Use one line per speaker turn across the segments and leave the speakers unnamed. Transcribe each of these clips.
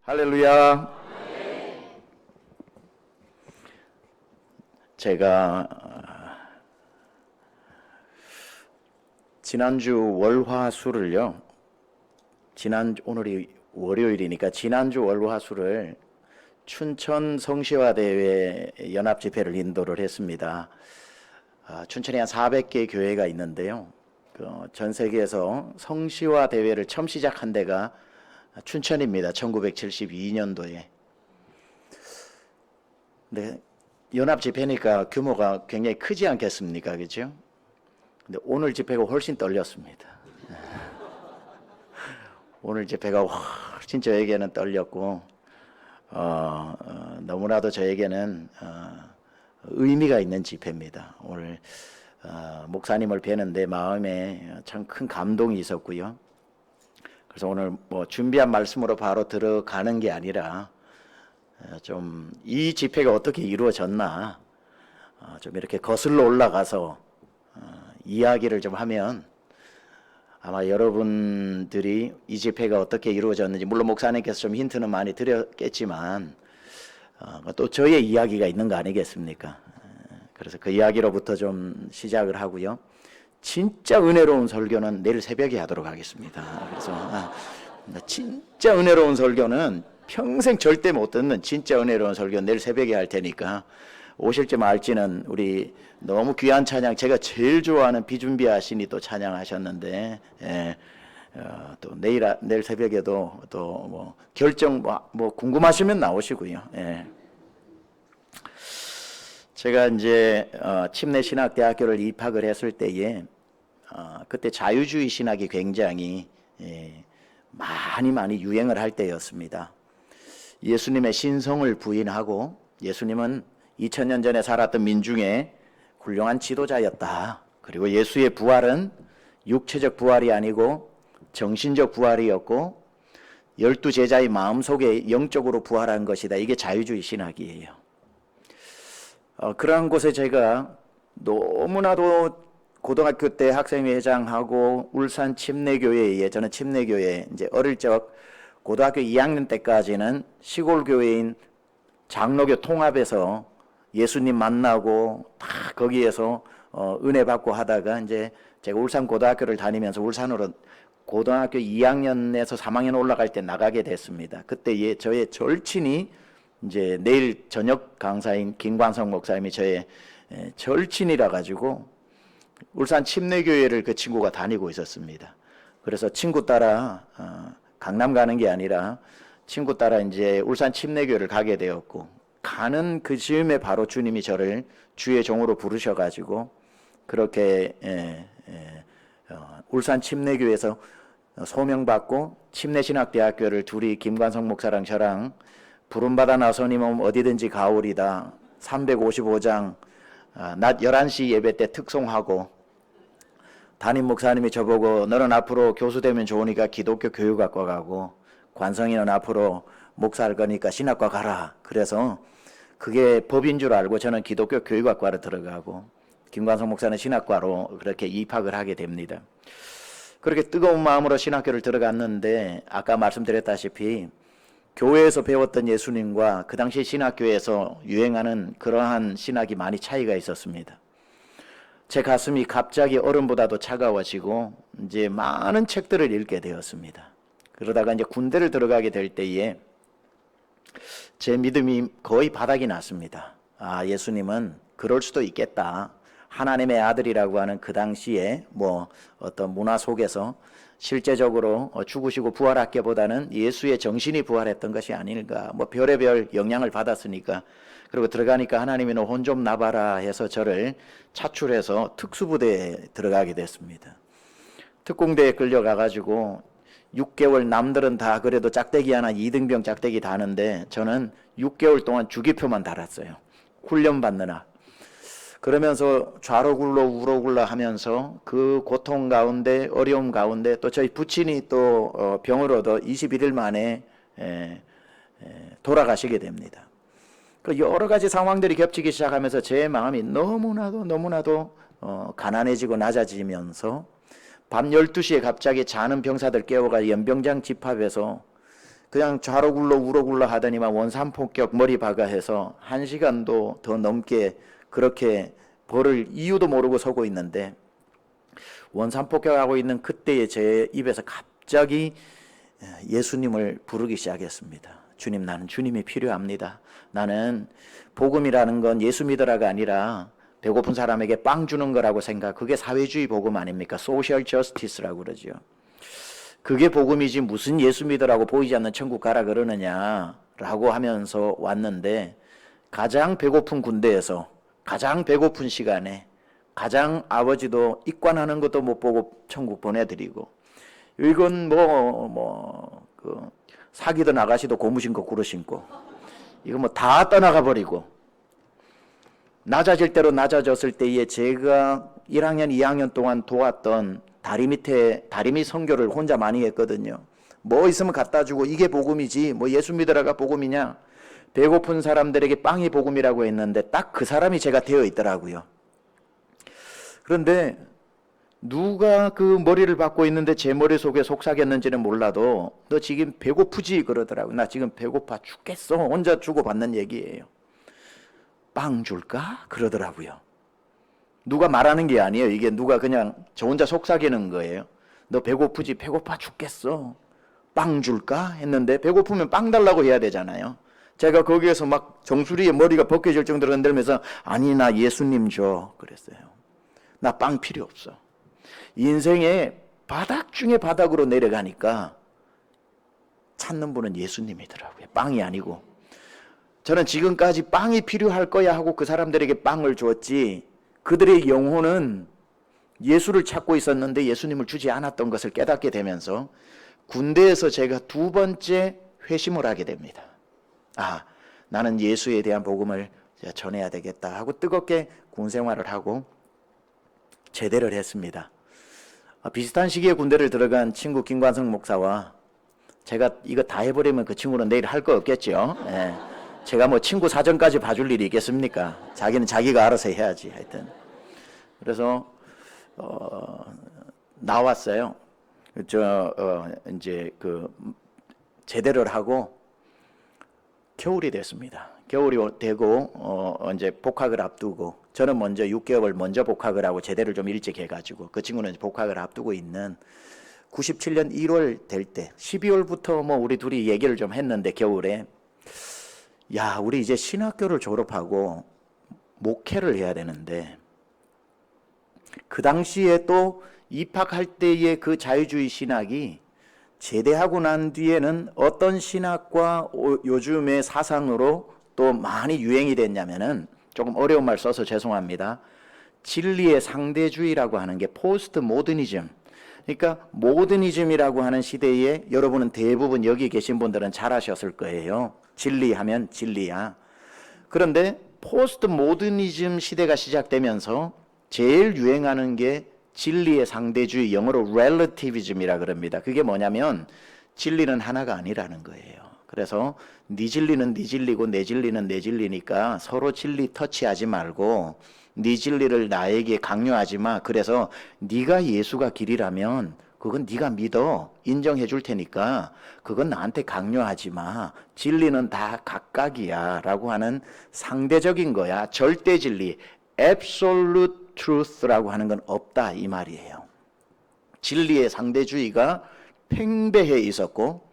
할렐루야. 제가 지난주 월화수를요. 오늘이 월요일이니까 지난주 월화수를 춘천 성시화대회 연합집회를 인도를 했습니다. 춘천에 한 400개 교회가 있는데요. 전 세계에서 성시화대회를 처음 시작한 데가 춘천입니다. 1972년도에. 근데 연합집회니까 규모가 굉장히 크지 않겠습니까? 그죠? 근데 오늘 집회가 훨씬 떨렸습니다. 오늘 집회가 훨씬 저에게는 떨렸고 너무나도 저에게는 의미가 있는 집회입니다. 오늘 목사님을 뵈는데 마음에 참 큰 감동이 있었고요. 그래서 오늘 준비한 말씀으로 바로 들어가는 게 아니라 좀 이 집회가 어떻게 이루어졌나 좀 이렇게 거슬러 올라가서 이야기를 좀 하면 아마 여러분들이 이 집회가 어떻게 이루어졌는지, 물론 목사님께서 좀 힌트는 많이 드렸겠지만 또 저의 이야기가 있는 거 아니겠습니까? 그래서 그 이야기로부터 좀 시작을 하고요. 진짜 은혜로운 설교는 내일 새벽에 하도록 하겠습니다. 그래서 진짜 은혜로운 설교는 평생 절대 못 듣는 진짜 은혜로운 설교 내일 새벽에 할 테니까 오실지 말지는 우리 너무 귀한 찬양, 제가 제일 좋아하는 비준비하시니 또 찬양하셨는데 또 내일 새벽에도 또 결정 궁금하시면 나오시고요. 제가 이제 침례신학대학교를 입학을 했을 때에 그때 자유주의 신학이 굉장히 많이 유행을 할 때였습니다. 예수님의 신성을 부인하고 예수님은 2000년 전에 살았던 민중의 훌륭한 지도자였다. 그리고 예수의 부활은 육체적 부활이 아니고 정신적 부활이었고 12제자의 마음속에 영적으로 부활한 것이다. 이게 자유주의 신학이에요. 그러한 곳에 제가 너무나도 고등학교 때 학생회장하고 울산 침례교회에, 저는 침례교회 이제 어릴 적 고등학교 2학년 때까지는 시골 교회인 장로교 통합에서 예수님 만나고 다 거기에서 은혜 받고 하다가 이제 제가 울산 고등학교를 다니면서 울산으로 고등학교 2학년에서 3학년 올라갈 때 나가게 됐습니다. 그때 저의 절친이 이제 내일 저녁 강사인 김광석 목사님이 저의 절친이라 가지고 울산 침례교회를 그 친구가 다니고 있었습니다. 그래서 친구 따라 강남 가는 게 아니라 친구 따라 이제 울산 침례교회를 가게 되었고, 가는 그 즈음에 바로 주님이 저를 주의 종으로 부르셔가지고 그렇게 울산 침례교회에서 소명받고 침례신학대학교를 둘이 김관성 목사랑 저랑 부름받아 나서님은 어디든지 가오리다 355장 낮 11시 예배 때 특송하고, 담임 목사님이 저보고 너는 앞으로 교수 되면 좋으니까 기독교 교육학과 가고 관성이는 앞으로 목사할 거니까 신학과 가라. 그래서 그게 법인 줄 알고 저는 기독교 교육학과로 들어가고 김관성 목사는 신학과로 그렇게 입학을 하게 됩니다. 그렇게 뜨거운 마음으로 신학교를 들어갔는데 아까 말씀드렸다시피 교회에서 배웠던 예수님과 그 당시 신학교에서 유행하는 그러한 신학이 많이 차이가 있었습니다. 제 가슴이 갑자기 얼음보다도 차가워지고 이제 많은 책들을 읽게 되었습니다. 그러다가 이제 군대를 들어가게 될 때에 제 믿음이 거의 바닥이 났습니다. 예수님은 그럴 수도 있겠다. 하나님의 아들이라고 하는 그 당시에 어떤 문화 속에서 실제적으로 죽으시고 부활했기보다는 예수의 정신이 부활했던 것이 아닐까. 별의별 영향을 받았으니까. 그리고 들어가니까 하나님이 너 혼 좀 나봐라 해서 저를 차출해서 특수부대에 들어가게 됐습니다. 특공대에 끌려가가지고 6개월, 남들은 다 그래도 짝대기 하나 2등병 짝대기 다는데 저는 6개월 동안 주기표만 달았어요. 훈련 받느라. 그러면서 좌로 굴러 우로 굴러 하면서 그 고통 가운데, 어려움 가운데 또 저희 부친이 또 병을 얻어 21일 만에 돌아가시게 됩니다. 그 여러 가지 상황들이 겹치기 시작하면서 제 마음이 너무나도 가난해지고 낮아지면서 밤 12시에 갑자기 자는 병사들 깨워가 연병장 집합에서 그냥 좌로 굴러 우로 굴러 하더니만 원산폭격 머리 박아해서 1시간도 더 넘게 그렇게 벌을 이유도 모르고 서고 있는데, 원산폭격하고 있는 그때의 제 입에서 갑자기 예수님을 부르기 시작했습니다. 주님, 나는 주님이 필요합니다. 나는 복음이라는 건 예수 믿으라가 아니라 배고픈 사람에게 빵 주는 거라고 그게 사회주의 복음 아닙니까? 소셜 저스티스라고 그러죠. 그게 복음이지 무슨 예수 믿으라고 보이지 않는 천국 가라 그러느냐라고 하면서 왔는데, 가장 배고픈 군대에서 가장 배고픈 시간에 가장 아버지도 입관하는 것도 못 보고 천국 보내드리고, 이건 사귀던 아가씨도 고무 신고 구루 신고 이거 다 떠나가 버리고, 낮아질 대로 낮아졌을 때에 제가 1학년 2학년 동안 도왔던 다리 밑 선교를 혼자 많이 했거든요. 뭐 있으면 갖다 주고, 이게 복음이지 뭐 예수 믿으라가 복음이냐, 배고픈 사람들에게 빵이 복음이라고 했는데 딱 그 사람이 제가 되어 있더라고요. 그런데 누가 그 머리를 박고 있는데 제 머릿속에 속삭였는지는 몰라도 너 지금 배고프지 그러더라고요. 나 지금 배고파 죽겠어. 혼자 주고받는 얘기예요. 빵 줄까? 그러더라고요. 누가 말하는 게 아니에요. 이게 누가 그냥 저 혼자 속삭이는 거예요. 너 배고프지? 배고파 죽겠어. 빵 줄까? 했는데 배고프면 빵 달라고 해야 되잖아요. 제가 거기에서 막 정수리에 머리가 벗겨질 정도로 흔들면서 아니 나 예수님 줘 그랬어요. 나 빵 필요 없어. 인생의 바닥 중에 바닥으로 내려가니까 찾는 분은 예수님이더라고요. 빵이 아니고. 저는 지금까지 빵이 필요할 거야 하고 그 사람들에게 빵을 줬지, 그들의 영혼은 예수를 찾고 있었는데 예수님을 주지 않았던 것을 깨닫게 되면서 군대에서 제가 2번째 회심을 하게 됩니다. 나는 예수에 대한 복음을 전해야 되겠다 하고 뜨겁게 군 생활을 하고 제대를 했습니다. 비슷한 시기에 군대를 들어간 친구 김관성 목사와 제가 이거 다 해버리면 그 친구는 내일 할 거 없겠죠. 예. 제가 뭐 친구 사정까지 봐줄 일이 있겠습니까? 자기는 자기가 알아서 해야지. 하여튼 그래서 나왔어요. 이제 제대를 하고 겨울이 됐습니다. 겨울이 되고 이제 복학을 앞두고, 저는 먼저 6개월 먼저 복학을 하고 제대를 좀 일찍 해가지고 그 친구는 복학을 앞두고 있는 97년 1월 될 때 12월부터 우리 둘이 얘기를 좀 했는데, 겨울에 우리 이제 신학교를 졸업하고 목회를 해야 되는데, 그 당시에 또 입학할 때의 그 자유주의 신학이 제대하고 난 뒤에는 어떤 신학과 요즘의 사상으로 또 많이 유행이 됐냐면은, 조금 어려운 말 써서 죄송합니다. 진리의 상대주의라고 하는 게 포스트 모더니즘. 그러니까 모더니즘이라고 하는 시대에 여러분은 대부분 여기 계신 분들은 잘 아셨을 거예요. 진리하면 진리야. 그런데 포스트 모더니즘 시대가 시작되면서 제일 유행하는 게 진리의 상대주의, 영어로 relativism이라 그럽니다. 그게 뭐냐면 진리는 하나가 아니라는 거예요. 그래서 네 진리는 네 진리고 내 진리는 내 진리니까 서로 진리 터치하지 말고 네 진리를 나에게 강요하지 마. 그래서 네가 예수가 길이라면 그건 네가 믿어. 인정해 줄 테니까 그건 나한테 강요하지 마. 진리는 다 각각이야 라고 하는 상대적인 거야. 절대 진리, absolute truth라고 하는 건 없다 이 말이에요. 진리의 상대주의가 팽배해 있었고,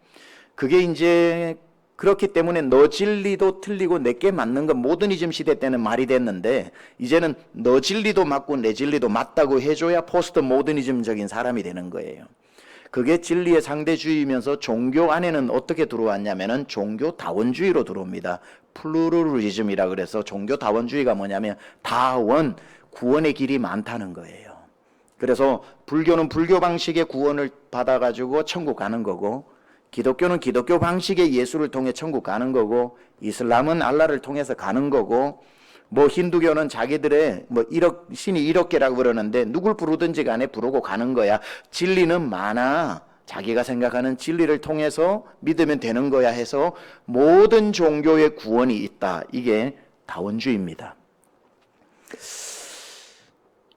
그게 이제 그렇기 때문에 너 진리도 틀리고 내게 맞는 건 모더니즘 시대 때는 말이 됐는데, 이제는 너 진리도 맞고 내 진리도 맞다고 해줘야 포스트 모더니즘적인 사람이 되는 거예요. 그게 진리의 상대주의면서 종교 안에는 어떻게 들어왔냐면은 종교 다원주의로 들어옵니다. 플루럴리즘이라 그래서 종교 다원주의가 뭐냐면 다원, 구원의 길이 많다는 거예요. 그래서 불교는 불교 방식의 구원을 받아가지고 천국 가는 거고, 기독교는 기독교 방식의 예수를 통해 천국 가는 거고, 이슬람은 알라를 통해서 가는 거고, 힌두교는 자기들의 신이 1억 개라고 그러는데 누굴 부르든지 간에 부르고 가는 거야. 진리는 많아. 자기가 생각하는 진리를 통해서 믿으면 되는 거야 해서 모든 종교의 구원이 있다. 이게 다원주의입니다.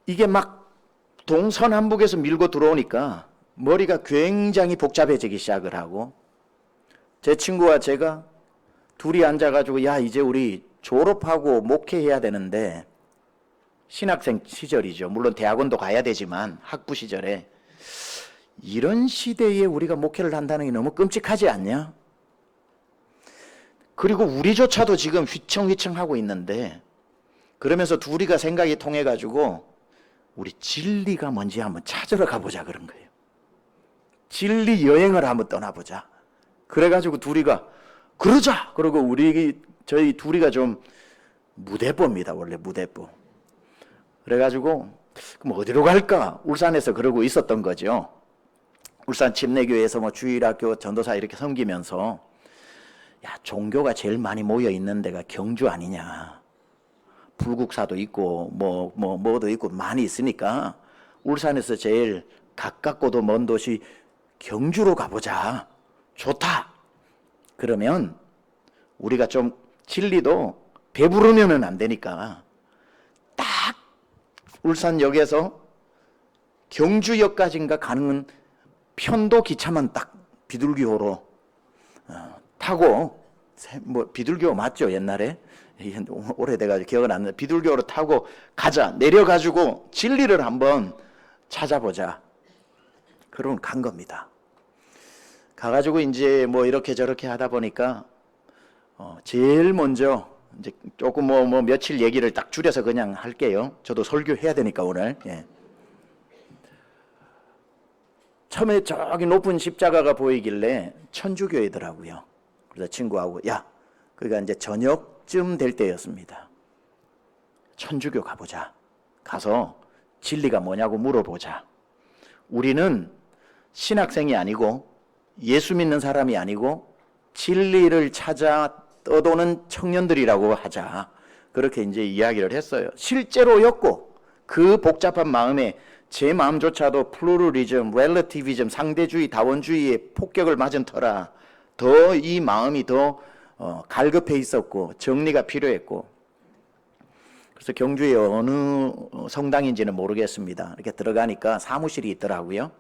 이게 막 동서남북에서 밀고 들어오니까 머리가 굉장히 복잡해지기 시작을 하고, 제 친구와 제가 둘이 앉아가지고 야 이제 우리 졸업하고 목회해야 되는데 신학생 시절이죠. 물론 대학원도 가야 되지만 학부 시절에 이런 시대에 우리가 목회를 한다는 게 너무 끔찍하지 않냐? 그리고 우리조차도 지금 휘청휘청하고 있는데 그러면서 둘이가 생각이 통해가지고 우리 진리가 뭔지 한번 찾으러 가보자 그런 거예요. 진리 여행을 한번 떠나보자. 그래가지고 둘이가 그러자. 그러고 저희 둘이가 좀 무대뽀입니다. 원래 무대뽀. 그래가지고 그럼 어디로 갈까? 울산에서 그러고 있었던 거죠. 울산 침례교회에서 뭐 주일학교 전도사 이렇게 섬기면서 야 종교가 제일 많이 모여 있는 데가 경주 아니냐. 불국사도 있고 뭐도 있고 많이 있으니까 울산에서 제일 가깝고도 먼 도시 경주로 가보자. 좋다. 그러면 우리가 좀 진리도 배부르면은 안 되니까 딱 울산역에서 경주역까지인가 가는 편도 기차만 딱 비둘기호로 타고 뭐 비둘기호 맞죠 옛날에 오래돼가지고 기억은 안 나는데 비둘기호로 타고 가자. 내려가지고 진리를 한번 찾아보자. 그러고 간 겁니다. 가가지고 이제 뭐 이렇게 저렇게 하다 보니까 제일 먼저 이제 조금 뭐 며칠 얘기를 딱 줄여서 그냥 할게요. 저도 설교해야 되니까 오늘. 예. 처음에 저기 높은 십자가가 보이길래 천주교이더라고요. 그래서 친구하고 야, 그러니까 이제 저녁쯤 될 때였습니다. 천주교 가보자. 가서 진리가 뭐냐고 물어보자. 우리는 신학생이 아니고 예수 믿는 사람이 아니고 진리를 찾아 떠도는 청년들이라고 하자. 그렇게 이제 이야기를 했어요. 실제로였고 그 복잡한 마음에 제 마음조차도 플루럴리즘, 렐러티비즘, 상대주의, 다원주의의 폭격을 맞은 터라 더 이 마음이 더 갈급해 있었고 정리가 필요했고 그래서 경주의 어느 성당인지는 모르겠습니다. 이렇게 들어가니까 사무실이 있더라고요.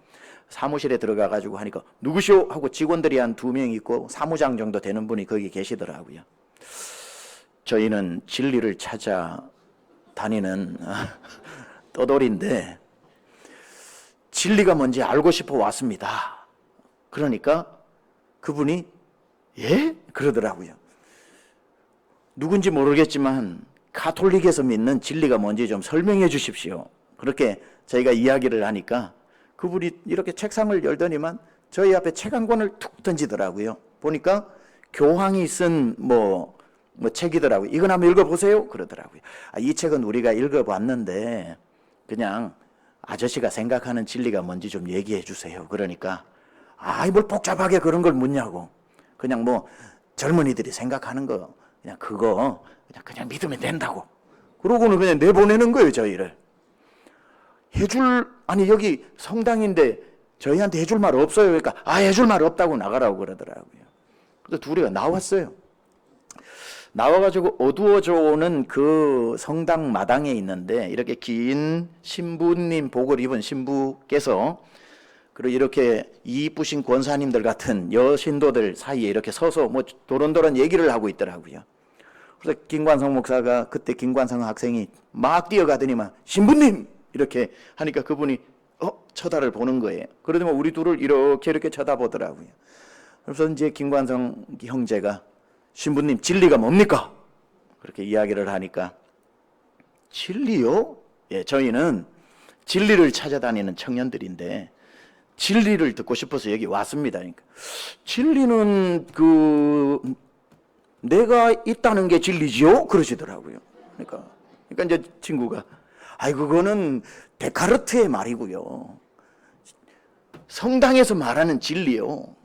사무실에 들어가가지고 하니까 누구시오? 하고 직원들이 한 2명 있고 사무장 정도 되는 분이 거기 계시더라고요. 저희는 진리를 찾아 다니는 떠돌인데 진리가 뭔지 알고 싶어 왔습니다. 그러니까 그분이 예? 그러더라고요. 누군지 모르겠지만 가톨릭에서 믿는 진리가 뭔지 좀 설명해 주십시오. 그렇게 저희가 이야기를 하니까 그분이 이렇게 책상을 열더니만 저희 앞에 책 한 권을 툭 던지더라고요. 보니까 교황이 쓴 뭐 책이더라고요. 이건 한번 읽어보세요. 그러더라고요. 이 책은 우리가 읽어봤는데 그냥 아저씨가 생각하는 진리가 뭔지 좀 얘기해 주세요. 그러니까 뭘 복잡하게 그런 걸 묻냐고. 그냥 뭐 젊은이들이 생각하는 거 그냥 그거 그냥 믿으면 된다고. 그러고는 그냥 내보내는 거예요. 저희를. 아니 여기 성당인데 저희한테 해줄 말 없어요. 그러니까 해줄 말 없다고 나가라고 그러더라고요. 그래서 둘이가 나왔어요. 나와가지고 어두워져 오는 그 성당 마당에 있는데 이렇게 긴 신부님 복을 입은 신부께서 그리고 이렇게 이쁘신 권사님들 같은 여신도들 사이에 이렇게 서서 뭐 도런도런 얘기를 하고 있더라고요. 그래서 김관성 목사가 그때 김관성 학생이 막 뛰어가더니만 신부님 이렇게 하니까 그분이 쳐다를 보는 거예요. 그러더니 우리 둘을 이렇게 쳐다보더라고요. 그래서 이제 김관성 형제가 신부님 진리가 뭡니까? 그렇게 이야기를 하니까 진리요? 예, 저희는 진리를 찾아다니는 청년들인데 진리를 듣고 싶어서 여기 왔습니다. 그러니까 진리는 내가 있다는 게 진리지요? 그러시더라고요. 그러니까 이제 친구가 그거는 데카르트의 말이고요. 성당에서 말하는 진리요.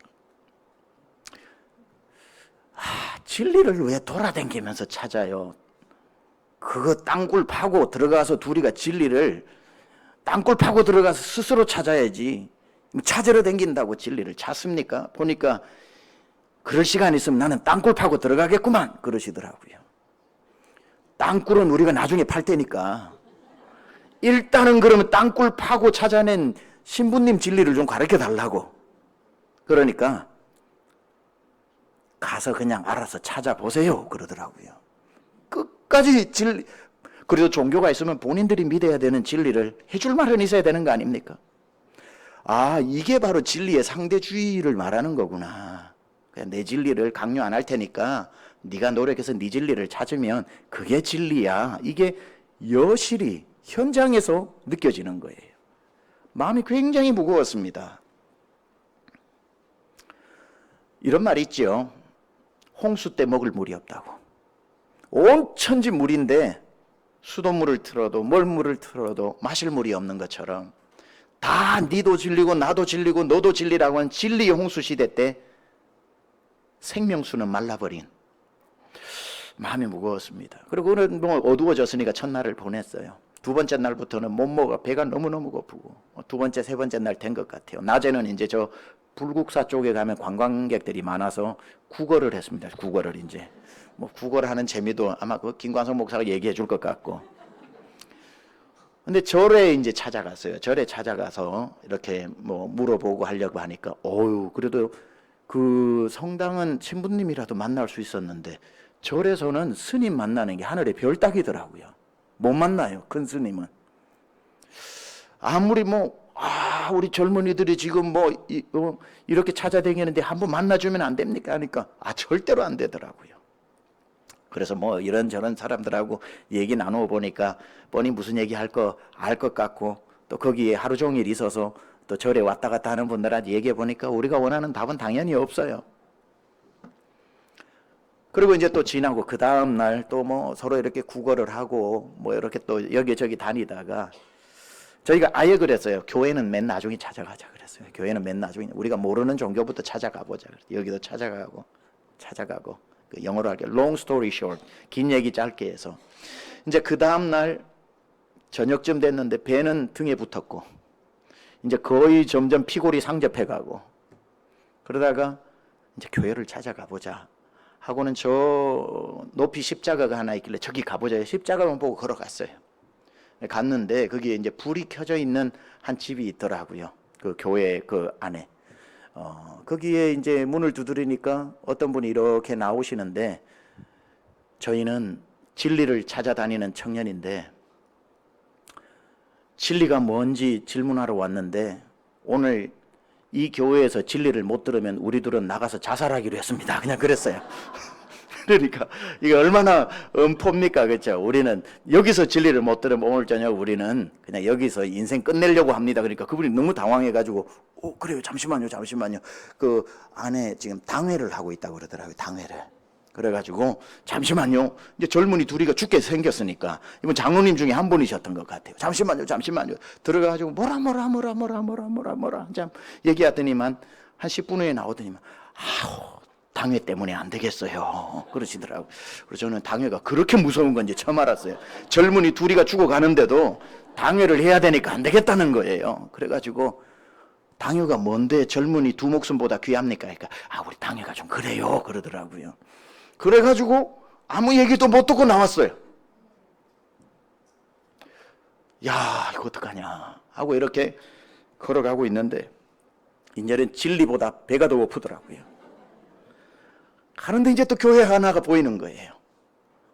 진리를 왜 돌아다니면서 찾아요? 그거 땅굴 파고 들어가서 둘이가 진리를 땅굴 파고 들어가서 스스로 찾아야지. 찾으러 다닌다고 진리를 찾습니까? 보니까 그럴 시간 있으면 나는 땅굴 파고 들어가겠구만 그러시더라고요. 땅굴은 우리가 나중에 팔 테니까 일단은 그러면 땅굴 파고 찾아낸 신부님 진리를 좀 가르쳐 달라고. 그러니까 가서 그냥 알아서 찾아보세요 그러더라고요. 끝까지 진리, 그래도 종교가 있으면 본인들이 믿어야 되는 진리를 해줄 말은 있어야 되는 거 아닙니까? 아, 이게 바로 진리의 상대주의를 말하는 거구나. 그냥 내 진리를 강요 안 할 테니까 네가 노력해서 네 진리를 찾으면 그게 진리야. 이게 여실히 현장에서 느껴지는 거예요. 마음이 굉장히 무거웠습니다. 이런 말이 있죠. 홍수 때 먹을 물이 없다고. 온 천지 물인데 수돗물을 틀어도 멀물을 틀어도 마실 물이 없는 것처럼 다 니도 진리고 나도 진리고 너도 진리라고 하는 진리의 홍수 시대 때 생명수는 말라버린 마음이 무거웠습니다. 그리고 오늘 뭐 어두워졌으니까 첫날을 보냈어요. 두 번째 날부터는 못 먹어. 배가 너무너무 고프고 두 번째, 세 번째 날 된 것 같아요. 낮에는 이제 저 불국사 쪽에 가면 관광객들이 많아서 국어를 했습니다. 국어를 이제 뭐 국어를 하는 재미도 아마 그 김관성 목사가 얘기해 줄 것 같고. 근데 절에 이제 찾아갔어요. 절에 찾아가서 이렇게 뭐 물어보고 하려고 하니까 그래도 그 성당은 신부님이라도 만날 수 있었는데 절에서는 스님 만나는 게 하늘의 별 따기더라고요. 못 만나요. 큰 스님은. 아무리 우리 젊은이들이 지금 이렇게 찾아다니는데 한번 만나주면 안 됩니까? 하니까 절대로 안 되더라고요. 그래서 이런저런 사람들하고 얘기 나누어 보니까 뻔히 무슨 얘기 알 것 같고 또 거기에 하루 종일 있어서 또 절에 왔다 갔다 하는 분들한테 얘기해 보니까 우리가 원하는 답은 당연히 없어요. 그리고 이제 또 지나고 그 다음 날 또 서로 이렇게 구걸을 하고 이렇게 또 여기저기 다니다가 저희가 아예 그랬어요. 교회는 맨 나중에 찾아가자 그랬어요. 교회는 맨 나중에 우리가 모르는 종교부터 찾아가 보자. 여기도 찾아가고 그 영어로 할게요. Long story short, 긴 얘기 짧게 해서 이제 그 다음 날 저녁쯤 됐는데 배는 등에 붙었고 이제 거의 점점 피골이 상접해가고 그러다가 이제 교회를 찾아가 보자 하고는 저 높이 십자가가 하나 있길래 저기 가보자. 십자가만 보고 걸어갔어요. 갔는데 거기에 이제 불이 켜져 있는 한 집이 있더라고요. 그 교회 그 안에. 거기에 이제 문을 두드리니까 어떤 분이 이렇게 나오시는데 저희는 진리를 찾아다니는 청년인데 진리가 뭔지 질문하러 왔는데 오늘 이 교회에서 진리를 못 들으면 우리들은 나가서 자살하기로 했습니다. 그냥 그랬어요. 그러니까 이게 얼마나 엄포입니까? 그렇죠? 우리는 여기서 진리를 못 들으면 오늘 저녁 우리는 그냥 여기서 인생 끝내려고 합니다. 그러니까 그분이 너무 당황해가지고 그래요. 잠시만요. 그 안에 지금 당회를 하고 있다고 그러더라고요. 당회를. 그래가지고 잠시만요. 이제 젊은이 둘이가 죽게 생겼으니까 이번 장로님 중에 한 분이셨던 것 같아요. 잠시만요. 들어가가지고 뭐라 참 얘기하더니만 한 10분 후에 나오더니만 당회 때문에 안 되겠어요. 그러시더라고요. 그래서 저는 당회가 그렇게 무서운 건지 처음 알았어요. 젊은이 둘이가 죽어가는데도 당회를 해야 되니까 안 되겠다는 거예요. 그래가지고 당회가 뭔데 젊은이 두 목숨보다 귀합니까? 그러니까 우리 당회가 좀 그래요. 그러더라고요. 그래가지고 아무 얘기도 못 듣고 나왔어요. 야, 이거 어떡하냐 하고 이렇게 걸어가고 있는데 이제는 진리보다 배가 더 고프더라고요. 가는데 이제 또 교회 하나가 보이는 거예요.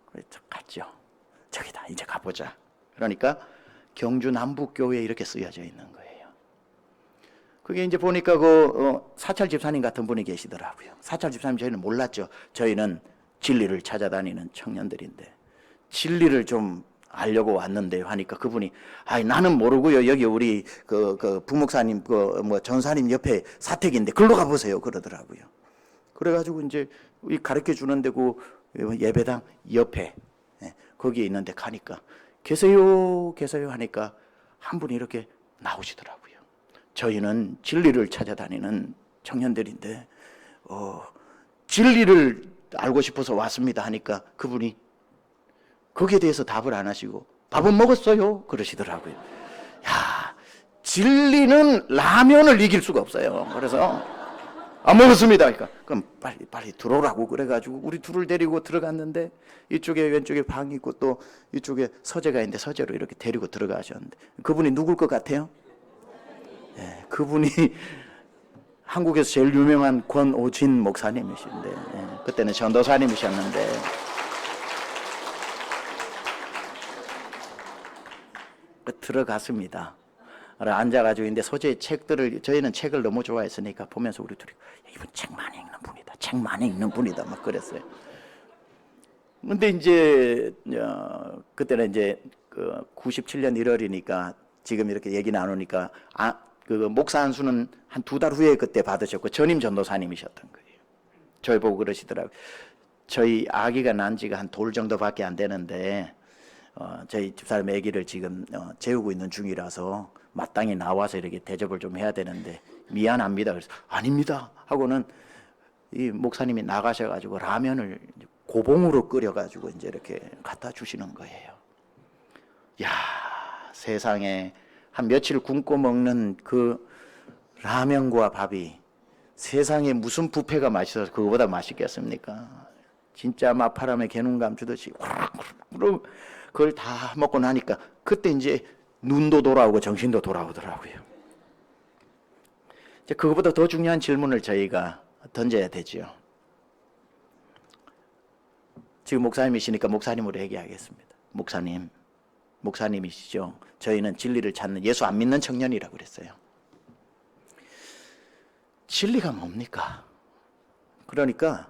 그래서 갔죠. 저기다 이제 가보자. 그러니까 경주 남북교회에 이렇게 쓰여져 있는 거예요. 그게 이제 보니까 사찰 집사님 같은 분이 계시더라고요. 사찰 집사님 저희는 몰랐죠. 저희는 진리를 찾아다니는 청년들인데 진리를 좀 알려고 왔는데 하니까 그분이 나는 모르고요. 여기 우리 그 부목사님 전사님 옆에 사택인데 글로 가보세요. 그러더라고요. 그래가지고 이제 가르쳐 주는데 그 예배당 옆에 거기에 있는데 가니까 계세요 하니까 한 분이 이렇게 나오시더라고요. 저희는 진리를 찾아다니는 청년들인데 진리를 알고 싶어서 왔습니다 하니까 그분이 거기에 대해서 답을 안 하시고 밥은 먹었어요 그러시더라고요. 야, 진리는 라면을 이길 수가 없어요. 그래서 안 먹었습니다. 그러니까 그럼 빨리 들어오라고 그래가지고 우리 둘을 데리고 들어갔는데 이쪽에 왼쪽에 방이 있고 또 이쪽에 서재가 있는데 서재로 이렇게 데리고 들어가셨는데 그분이 누굴 것 같아요? 그분이 한국에서 제일 유명한 권오진 목사님이신데, 그때는 전도사님이셨는데, 들어갔습니다. 앉아가지고 있는데 소재의 책들을, 저희는 책을 너무 좋아했으니까 보면서 우리 둘이, 이분 책 많이 읽는 분이다, 책 많이 읽는 분이다, 막 그랬어요. 근데 이제 그때는 이제 그 97년 1월이니까 지금 이렇게 얘기 나누니까 그 목사 안수는 한 2달 후에 그때 받으셨고 전임 전도사님이셨던 거예요. 저희 보고 그러시더라고요. 저희 아기가 난 지가 한 돌 정도밖에 안 되는데 저희 집사람 아기를 지금 재우고 있는 중이라서 마땅히 나와서 이렇게 대접을 좀 해야 되는데 미안합니다. 그래서 아닙니다 하고는 이 목사님이 나가셔가지고 라면을 고봉으로 끓여가지고 이제 이렇게 갖다 주시는 거예요. 야, 세상에 한 며칠 굶고 먹는 그 라면과 밥이 세상에 무슨 뷔페가 맛있어서 그거보다 맛있겠습니까? 진짜 마파람에 개눈감 주듯이 그걸 다 먹고 나니까 그때 이제 눈도 돌아오고 정신도 돌아오더라고요. 이제 그거보다 더 중요한 질문을 저희가 던져야 되죠. 지금 목사님이시니까 목사님으로 얘기하겠습니다. 목사님이시죠. 저희는 진리를 찾는 예수 안 믿는 청년이라고 그랬어요. 진리가 뭡니까? 그러니까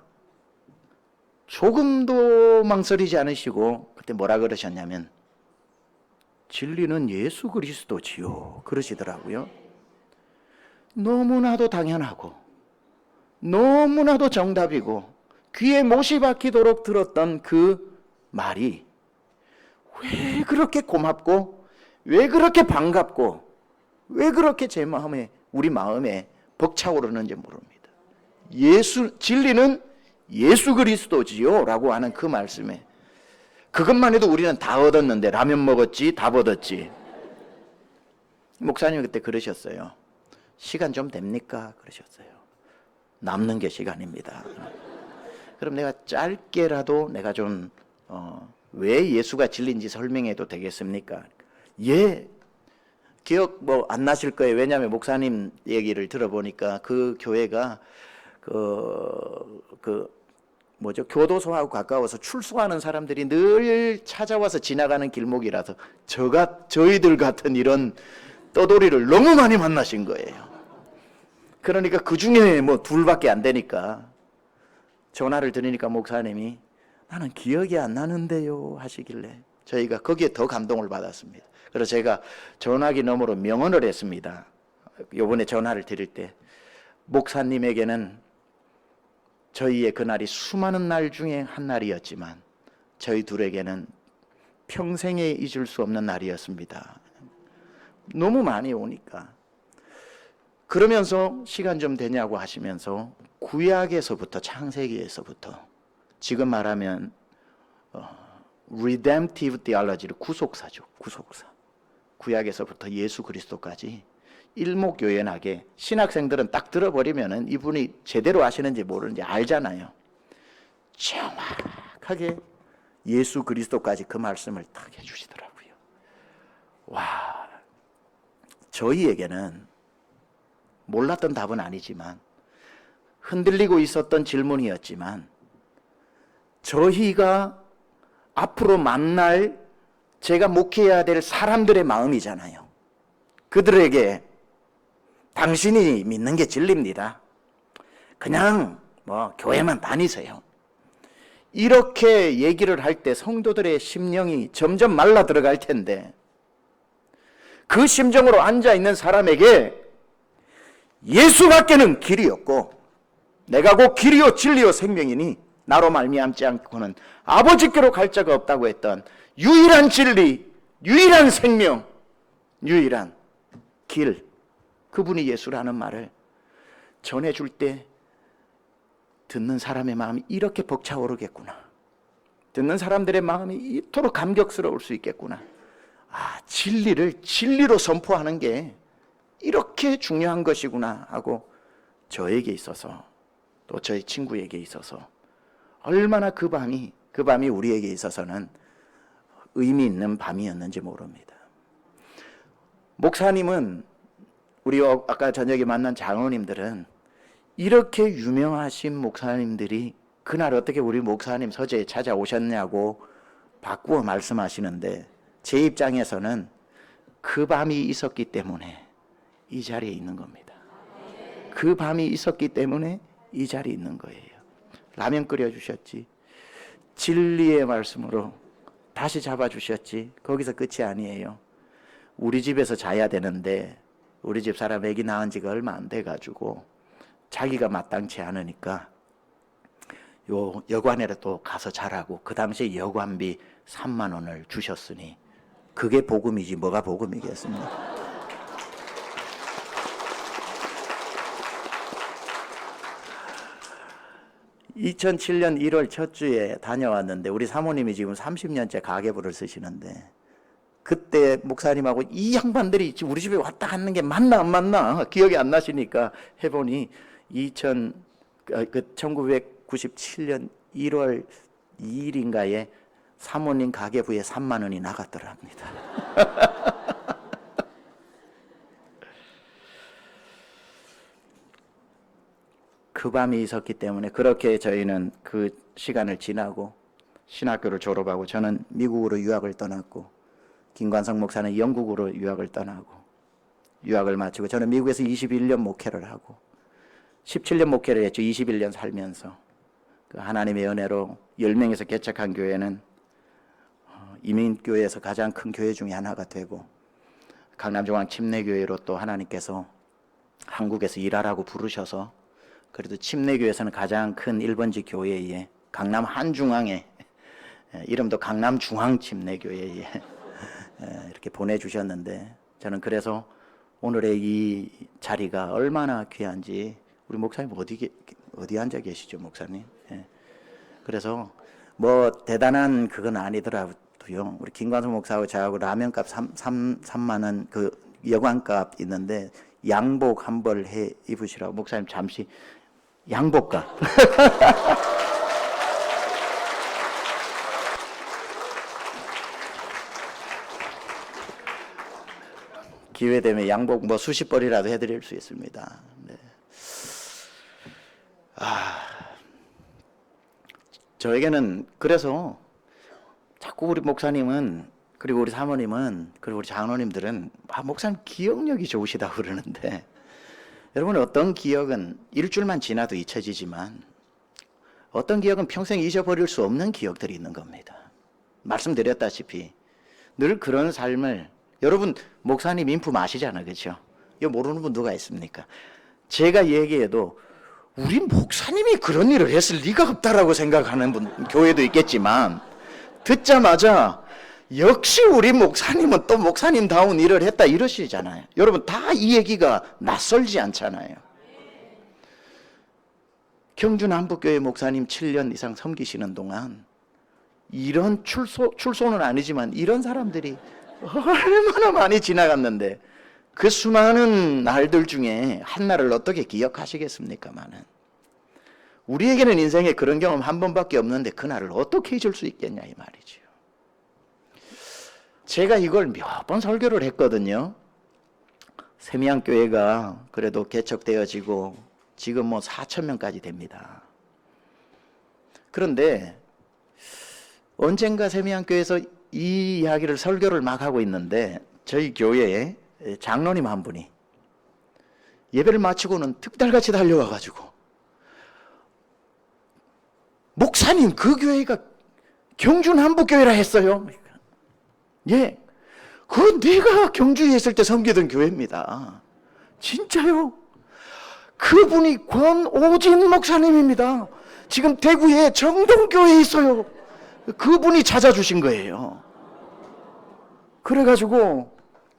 조금도 망설이지 않으시고 그때 뭐라 그러셨냐면 진리는 예수 그리스도지요 그러시더라고요. 너무나도 당연하고 너무나도 정답이고 귀에 못이 박히도록 들었던 그 말이 왜 그렇게 고맙고 왜 그렇게 반갑고 왜 그렇게 제 마음에 우리 마음에 벅차오르는지 모릅니다. 진리는 예수 그리스도지요 라고 하는 그 말씀에 그것만 해도 우리는 다 얻었는데 라면 먹었지 답 얻었지. 목사님이 그때 그러셨어요. 시간 좀 됩니까? 그러셨어요. 남는 게 시간입니다. 그럼 내가 짧게라도 내가 좀 왜 예수가 진리인지 설명해도 되겠습니까? 예. 기억 뭐 안 나실 거예요. 왜냐하면 목사님 얘기를 들어보니까 그 교회가 교도소하고 가까워서 출소하는 사람들이 늘 찾아와서 지나가는 길목이라서 저희들 같은 이런 떠돌이를 너무 많이 만나신 거예요. 그러니까 그 중에 뭐 둘밖에 안 되니까 전화를 드리니까 목사님이 나는 기억이 안 나는데요 하시길래 저희가 거기에 더 감동을 받았습니다. 그래서 제가 전화기 너머로 명언을 했습니다. 이번에 전화를 드릴 때 목사님에게는 저희의 그날이 수많은 날 중에 한 날이었지만 저희 둘에게는 평생에 잊을 수 없는 날이었습니다. 너무 많이 오니까. 그러면서 시간 좀 되냐고 하시면서 구약에서부터 창세기에서부터 지금 말하면 redemptive theology를 구속사죠. 구속사. 구약에서부터 예수 그리스도까지 일목요연하게 신학생들은 딱 들어버리면은 이분이 제대로 아시는지 모르는지 알잖아요. 정확하게 예수 그리스도까지 그 말씀을 딱 해주시더라고요. 와, 저희에게는 몰랐던 답은 아니지만 흔들리고 있었던 질문이었지만 저희가 앞으로 만날 제가 목회해야 될 사람들의 마음이잖아요. 그들에게 당신이 믿는 게 진리입니다. 그냥 교회만 다니세요. 이렇게 얘기를 할 때 성도들의 심령이 점점 말라 들어갈 텐데 그 심정으로 앉아있는 사람에게 예수밖에는 길이 없고 내가 곧 길이요 진리요 생명이니 나로 말미암지 않고는 아버지께로 갈 자가 없다고 했던 유일한 진리, 유일한 생명, 유일한 길, 그분이 예수라는 말을 전해줄 때 듣는 사람의 마음이 이렇게 벅차오르겠구나. 듣는 사람들의 마음이 이토록 감격스러울 수 있겠구나. 진리를 진리로 선포하는 게 이렇게 중요한 것이구나 하고 저에게 있어서 또 저희 친구에게 있어서 얼마나 그 밤이 우리에게 있어서는 의미 있는 밤이었는지 모릅니다. 목사님은 우리 아까 저녁에 만난 장로님들은 이렇게 유명하신 목사님들이 그날 어떻게 우리 목사님 서재에 찾아오셨냐고 바꾸어 말씀하시는데, 제 입장에서는 그 밤이 있었기 때문에 이 자리에 있는 겁니다. 그 밤이 있었기 때문에 이 자리에 있는 거예요. 라면 끓여주셨지, 진리의 말씀으로 다시 잡아주셨지, 거기서 끝이 아니에요. 우리 집에서 자야 되는데 우리 집 사람 애기 낳은 지가 얼마 안 돼가지고 자기가 마땅치 않으니까 요 여관에도 또 가서 자라고, 그 당시에 여관비 3만 원을 주셨으니 그게 복음이지 뭐가 복음이겠습니까? 2007년 1월 첫 주에 다녀왔는데, 우리 사모님이 지금 30년째 가계부를 쓰시는데, 그때 목사님하고 이 양반들이 우리 집에 왔다 갔는 게 맞나 안 맞나 기억이 안 나시니까 해보니 1997년 1월 2일인가에 사모님 가계부에 3만 원이 나갔더랍니다. 그 밤이 있었기 때문에 그렇게 저희는 그 시간을 지나고 신학교를 졸업하고, 저는 미국으로 유학을 떠났고, 김관성 목사는 영국으로 유학을 떠나고, 유학을 마치고 저는 미국에서 21년 목회를 하고 17년 목회를 했죠. 21년 살면서 그 하나님의 은혜로 10명에서 개척한 교회는 이민교회에서 가장 큰 교회 중에 하나가 되고, 강남중앙 침례교회로 또 하나님께서 한국에서 일하라고 부르셔서, 그래도 침례교회에서는 가장 큰 1번지 교회에, 강남 한중앙에, 이름도 강남중앙 침례교회에 이렇게 보내주셨는데, 저는 그래서 오늘의 이 자리가 얼마나 귀한지. 우리 목사님 어디 앉아 계시죠, 목사님? 그래서 뭐 대단한 그건 아니더라도요, 우리 김관성 목사하고 저하고 라면값 3만 원 그 여관값 있는데 양복 한 벌 해 입으시라고 목사님 잠시 양복값. 기회 되면 양복 뭐 수십 벌이라도 해드릴 수 있습니다. 네. 저에게는 그래서 자꾸 우리 목사님은, 그리고 우리 사모님은, 그리고 우리 장로님들은 목사님 기억력이 좋으시다고 그러는데, 여러분, 어떤 기억은 일주일만 지나도 잊혀지지만 어떤 기억은 평생 잊어버릴 수 없는 기억들이 있는 겁니다. 말씀드렸다시피 늘 그런 삶을, 여러분 목사님 인품 아시잖아요, 그렇죠? 이거 모르는 분 누가 있습니까? 제가 얘기해도 우리 목사님이 그런 일을 했을 리가 없다라고 생각하는 분, 교회도 있겠지만, 듣자마자 역시 우리 목사님은 또 목사님다운 일을 했다 이러시잖아요. 여러분 다 이 얘기가 낯설지 않잖아요. 경주 남북교회 목사님 7년 이상 섬기시는 동안 이런 출소는 아니지만 이런 사람들이 얼마나 많이 지나갔는데, 그 수많은 날들 중에 한 날을 어떻게 기억하시겠습니까마는, 우리에게는 인생에 그런 경험 한 번밖에 없는데 그 날을 어떻게 잊을 수 있겠냐 이 말이죠. 제가 이걸 몇 번 설교를 했거든요. 세미양교회가 그래도 개척되어지고 지금 뭐 4천 명까지 됩니다. 그런데 언젠가 세미양교회에서 이 이야기를 설교를 막 하고 있는데, 저희 교회에 장로님 한 분이 예배를 마치고는 득달같이 달려와가지고, 목사님 그 교회가 경주 남북교회라 했어요. 예, 그건 내가 경주에 있을 때 섬기던 교회입니다. 진짜요? 그분이 권오진 목사님입니다. 지금 대구에 정동교회에 있어요. 그분이 찾아주신 거예요. 그래가지고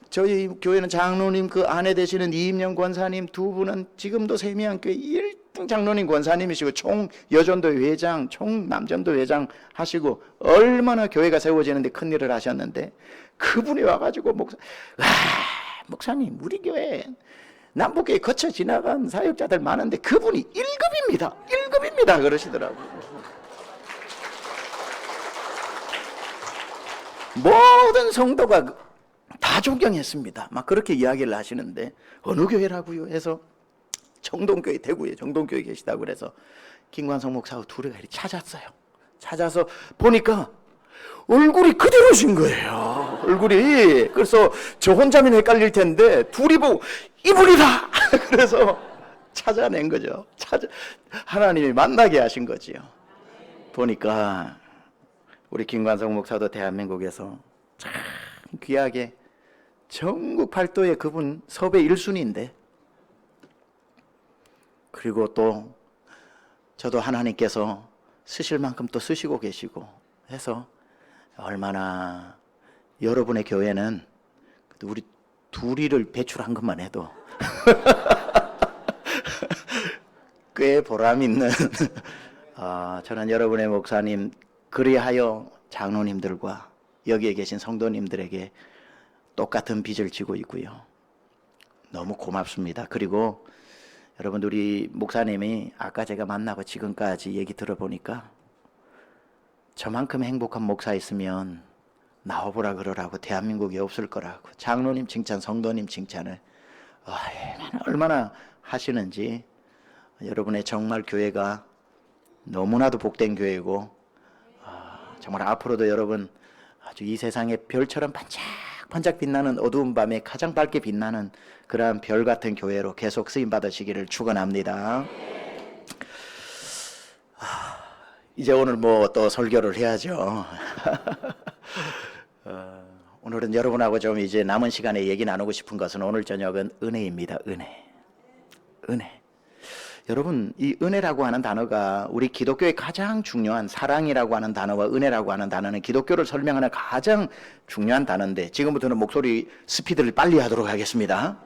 저희 교회는 장로님 그 아내 되시는 이임영 권사님 두 분은 지금도 세미양교회 1등 장로님 권사님이시고, 총 여전도 회장, 총 남전도 회장 하시고 얼마나 교회가 세워지는데 큰 일을 하셨는데, 그분이 와가지고 목사님 우리 교회 남북교회 거쳐 지나간 사역자들 많은데 그분이 1급입니다. 1급입니다. 그러시더라고요. 모든 성도가 다 존경했습니다. 막 그렇게 이야기를 하시는데, 어느 교회라고요? 해서 정동교회, 대구에 정동교회 계시다고 그래서 김관성 목사하고 둘이가 이렇게 찾았어요. 찾아서 보니까 얼굴이 그대로신 거예요. 얼굴이. 그래서 저 혼자면 헷갈릴 텐데 둘이 보고 이분이다. 그래서 찾아낸 거죠. 하나님이 만나게 하신 거지요. 보니까 우리 김관성 목사도 대한민국에서 참 귀하게 전국 팔도에 그분 섭외 1순위인데, 그리고 또 저도 하나님께서 쓰실 만큼 또 쓰시고 계시고 해서 얼마나 여러분의 교회는 우리 둘이를 배출한 것만 해도 꽤 보람 있는 저는 여러분의 목사님, 그리하여 장로님들과 여기에 계신 성도님들에게 똑같은 빚을 지고 있고요. 너무 고맙습니다. 그리고 여러분, 우리 목사님이 아까 제가 만나고 지금까지 얘기 들어보니까 저만큼 행복한 목사 있으면 나와보라 그러라고, 대한민국에 없을 거라고, 장로님 칭찬, 성도님 칭찬을 얼마나 하시는지. 여러분의 정말 교회가 너무나도 복된 교회고, 정말 앞으로도 여러분 아주 이 세상의 별처럼 반짝반짝 빛나는 어두운 밤에 가장 밝게 빛나는 그러한 별 같은 교회로 계속 쓰임 받으시기를 축원합니다. 이제 오늘 뭐 또 설교를 해야죠. 오늘은 여러분하고 좀 이제 남은 시간에 얘기 나누고 싶은 것은 오늘 저녁은 은혜입니다. 은혜. 여러분, 이 은혜라고 하는 단어가 우리 기독교의 가장 중요한, 사랑이라고 하는 단어와 은혜라고 하는 단어는 기독교를 설명하는 가장 중요한 단어인데, 지금부터는 목소리 스피드를 빨리 하도록 하겠습니다.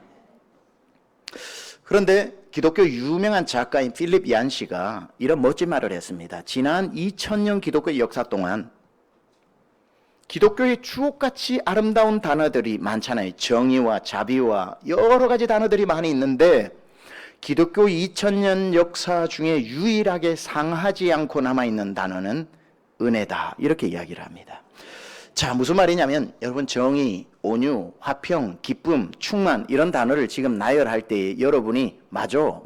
그런데 기독교 유명한 작가인 필립 얀시가 이런 멋진 말을 했습니다. 지난 2000년 기독교의 역사 동안 기독교의 주옥같이 아름다운 단어들이 많잖아요. 정의와 자비와 여러 가지 단어들이 많이 있는데, 기독교 2000년 역사 중에 유일하게 상하지 않고 남아있는 단어는 은혜다, 이렇게 이야기를 합니다. 자, 무슨 말이냐면, 여러분, 정의, 온유, 화평, 기쁨, 충만, 이런 단어를 지금 나열할 때 여러분이 맞아,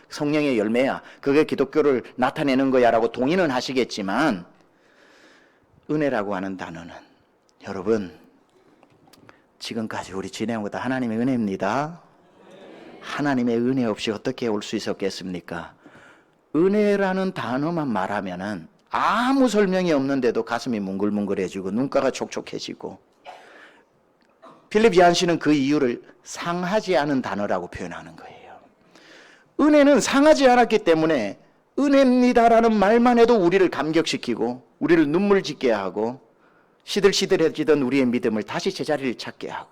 성령의 열매야, 그게 기독교를 나타내는 거야 라고 동의는 하시겠지만, 은혜라고 하는 단어는 여러분, 지금까지 우리 진행한 거 다 하나님의 은혜입니다. 하나님의 은혜 없이 어떻게 올 수 있었겠습니까? 은혜라는 단어만 말하면은 아무 설명이 없는데도 가슴이 뭉글뭉글해지고 눈가가 촉촉해지고, 필립 얀시는 그 이유를 상하지 않은 단어라고 표현하는 거예요. 은혜는 상하지 않았기 때문에 은혜입니다라는 말만 해도 우리를 감격시키고 우리를 눈물 짓게 하고 시들시들해지던 우리의 믿음을 다시 제자리를 찾게 하고,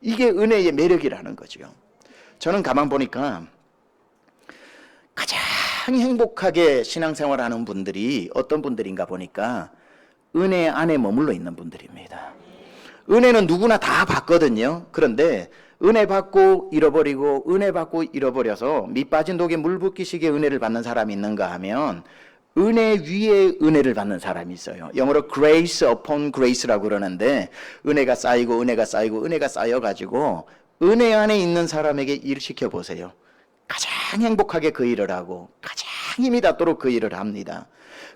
이게 은혜의 매력이라는 거죠. 저는 가만 보니까 가장 행복하게 신앙생활하는 분들이 어떤 분들인가 보니까 은혜 안에 머물러 있는 분들입니다. 은혜는 누구나 다 받거든요. 그런데 은혜 받고 잃어버리고 은혜 받고 잃어버려서 밑 빠진 독에 물 붓기식의 은혜를 받는 사람이 있는가 하면 은혜 위에 은혜를 받는 사람이 있어요. 영어로 grace upon grace라고 그러는데, 은혜가 쌓이고 은혜가 쌓이고 은혜가 쌓여가지고 은혜 안에 있는 사람에게 일 시켜보세요. 가장 행복하게 그 일을 하고 가장 힘이 닿도록 그 일을 합니다.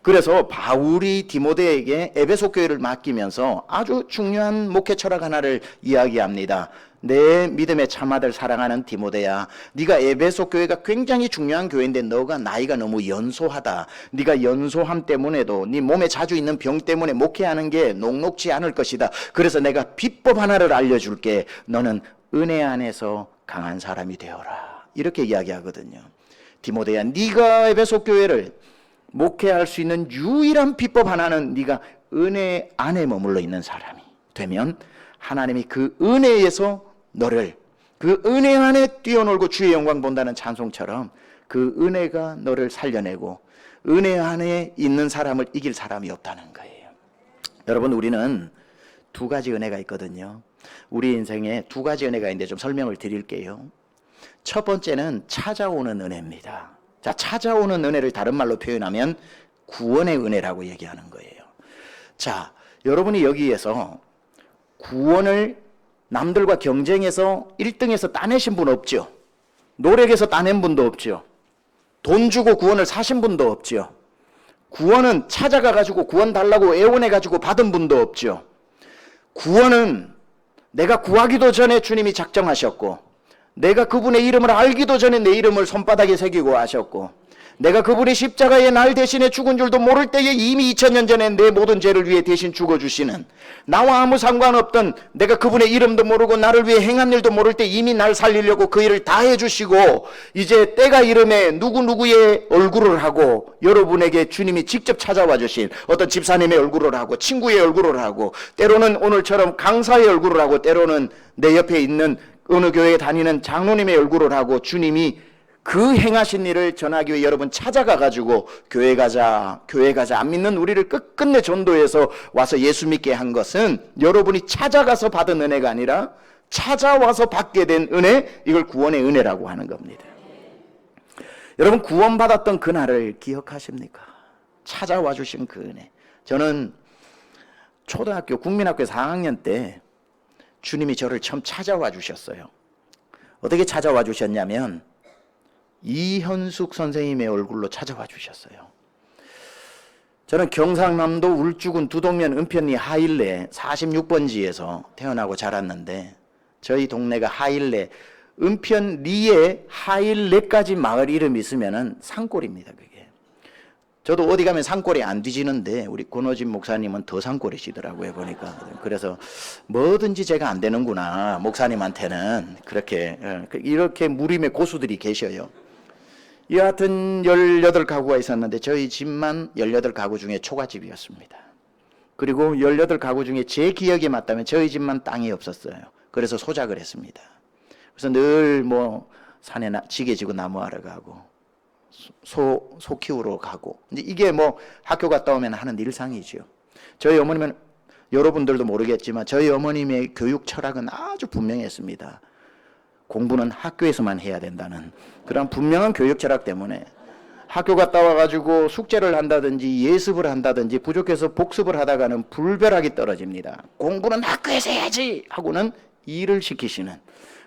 그래서 바울이 디모데에게 에베소 교회를 맡기면서 아주 중요한 목회 철학 하나를 이야기합니다. 내 믿음의 참아들 사랑하는 디모데야, 네가 에베소 교회가 굉장히 중요한 교회인데 너가 나이가 너무 연소하다. 네가 연소함 때문에도 네 몸에 자주 있는 병 때문에 목회하는 게 녹록지 않을 것이다. 그래서 내가 비법 하나를 알려줄게. 너는 은혜 안에서 강한 사람이 되어라. 이렇게 이야기하거든요. 디모데야, 네가 에베소 교회를 목회할 수 있는 유일한 비법 하나는 네가 은혜 안에 머물러 있는 사람이 되면 하나님이 그 은혜에서 너를, 그 은혜 안에 뛰어놀고 주의 영광 본다는 찬송처럼 그 은혜가 너를 살려내고 은혜 안에 있는 사람을 이길 사람이 없다는 거예요. 여러분, 우리는 두 가지 은혜가 있거든요. 우리 인생에 두 가지 은혜가 있는데 좀 설명을 드릴게요. 첫 번째는 찾아오는 은혜입니다. 자, 찾아오는 은혜를 다른 말로 표현하면 구원의 은혜라고 얘기하는 거예요. 자, 여러분이 여기에서 구원을 남들과 경쟁해서 1등에서 따내신 분 없죠? 노력해서 따낸 분도 없지요. 돈 주고 구원을 사신 분도 없지요. 구원은 찾아가 가지고 구원 달라고 애원해 가지고 받은 분도 없지요. 구원은 내가 구하기도 전에 주님이 작정하셨고, 내가 그분의 이름을 알기도 전에 내 이름을 손바닥에 새기고 하셨고, 내가 그분의 십자가의 날 대신에 죽은 줄도 모를 때에 이미 2000년 전에 내 모든 죄를 위해 대신 죽어주시는, 나와 아무 상관없던 내가 그분의 이름도 모르고 나를 위해 행한 일도 모를 때 이미 날 살리려고 그 일을 다 해주시고, 이제 때가 이름에 누구누구의 얼굴을 하고 여러분에게 주님이 직접 찾아와 주신 어떤 집사님의 얼굴을 하고 친구의 얼굴을 하고, 때로는 오늘처럼 강사의 얼굴을 하고, 때로는 내 옆에 있는 어느 교회에 다니는 장로님의 얼굴을 하고, 주님이 그 행하신 일을 전하기 위해 여러분 찾아가 가지고 교회 가자 안 믿는 우리를 끝끝내 전도해서 와서 예수 믿게 한 것은 여러분이 찾아가서 받은 은혜가 아니라 찾아와서 받게 된 은혜, 이걸 구원의 은혜라고 하는 겁니다. 여러분, 구원받았던 그날을 기억하십니까? 찾아와 주신 그 은혜. 저는 초등학교 국민학교 4학년 때 주님이 저를 처음 찾아와 주셨어요. 어떻게 찾아와 주셨냐면 이현숙 선생님의 얼굴로 찾아와 주셨어요. 저는 경상남도 울주군 두동면 은편리 하일레 46번지에서 태어나고 자랐는데, 저희 동네가 하일레, 은편리에 하일레까지 마을 이름이 있으면은 산골입니다. 그게. 저도 어디 가면 산골이 안 뒤지는데 우리 권호진 목사님은 더 산골이시더라고요, 보니까. 그래서 뭐든지 제가 안 되는구나, 목사님한테는. 그렇게 이렇게 무림의 고수들이 계셔요. 여하튼 18가구가 있었는데 저희 집만 18가구 중에 초가집이었습니다. 그리고 18가구 중에 제 기억에 맞다면 저희 집만 땅이 없었어요. 그래서 소작을 했습니다. 그래서 늘 뭐 산에 지게 지고 나무하러 가고 소 키우러 가고, 이제 이게 뭐 학교 갔다 오면 하는 일상이지요. 저희 어머님은, 여러분들도 모르겠지만 저희 어머님의 교육 철학은 아주 분명했습니다. 공부는 학교에서만 해야 된다는 그런 분명한 교육 철학 때문에 학교 갔다 와가지고 숙제를 한다든지 예습을 한다든지 부족해서 복습을 하다가는 불벼락이 떨어집니다. 공부는 학교에서 해야지 하고는 일을 시키시는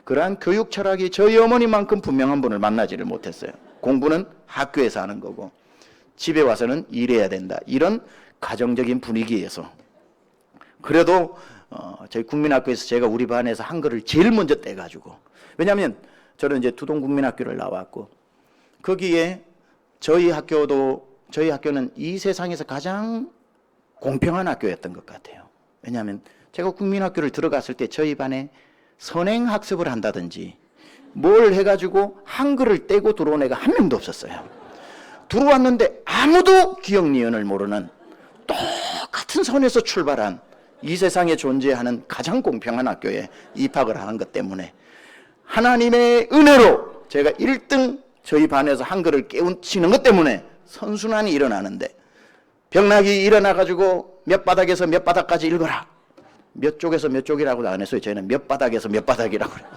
그러한 교육 철학이 저희 어머니만큼 분명한 분을 만나지를 못했어요. 공부는 학교에서 하는 거고 집에 와서는 일해야 된다, 이런 가정적인 분위기에서. 그래도 저희 국민학교에서 제가 우리 반에서 한글을 제일 먼저 떼가지고, 왜냐하면 저는 이제 두동국민학교를 나왔고 거기에 저희 학교는 이 세상에서 가장 공평한 학교였던 것 같아요. 왜냐하면 제가 국민학교를 들어갔을 때 저희 반에 선행학습을 한다든지 뭘 해가지고 한글을 떼고 들어온 애가 한 명도 없었어요. 들어왔는데 아무도 기억 니은을 모르는 똑같은 선에서 출발한 이 세상에 존재하는 가장 공평한 학교에 입학을 하는 것 때문에 하나님의 은혜로 제가 1등 저희 반에서 한글을 깨우치는 것 때문에 선순환이 일어나는데, 병락이 일어나가지고 몇 바닥에서 몇 바닥까지 읽어라. 몇 쪽에서 몇 쪽이라고도 안 했어요. 저희는 몇 바닥에서 몇 바닥이라고 그래요.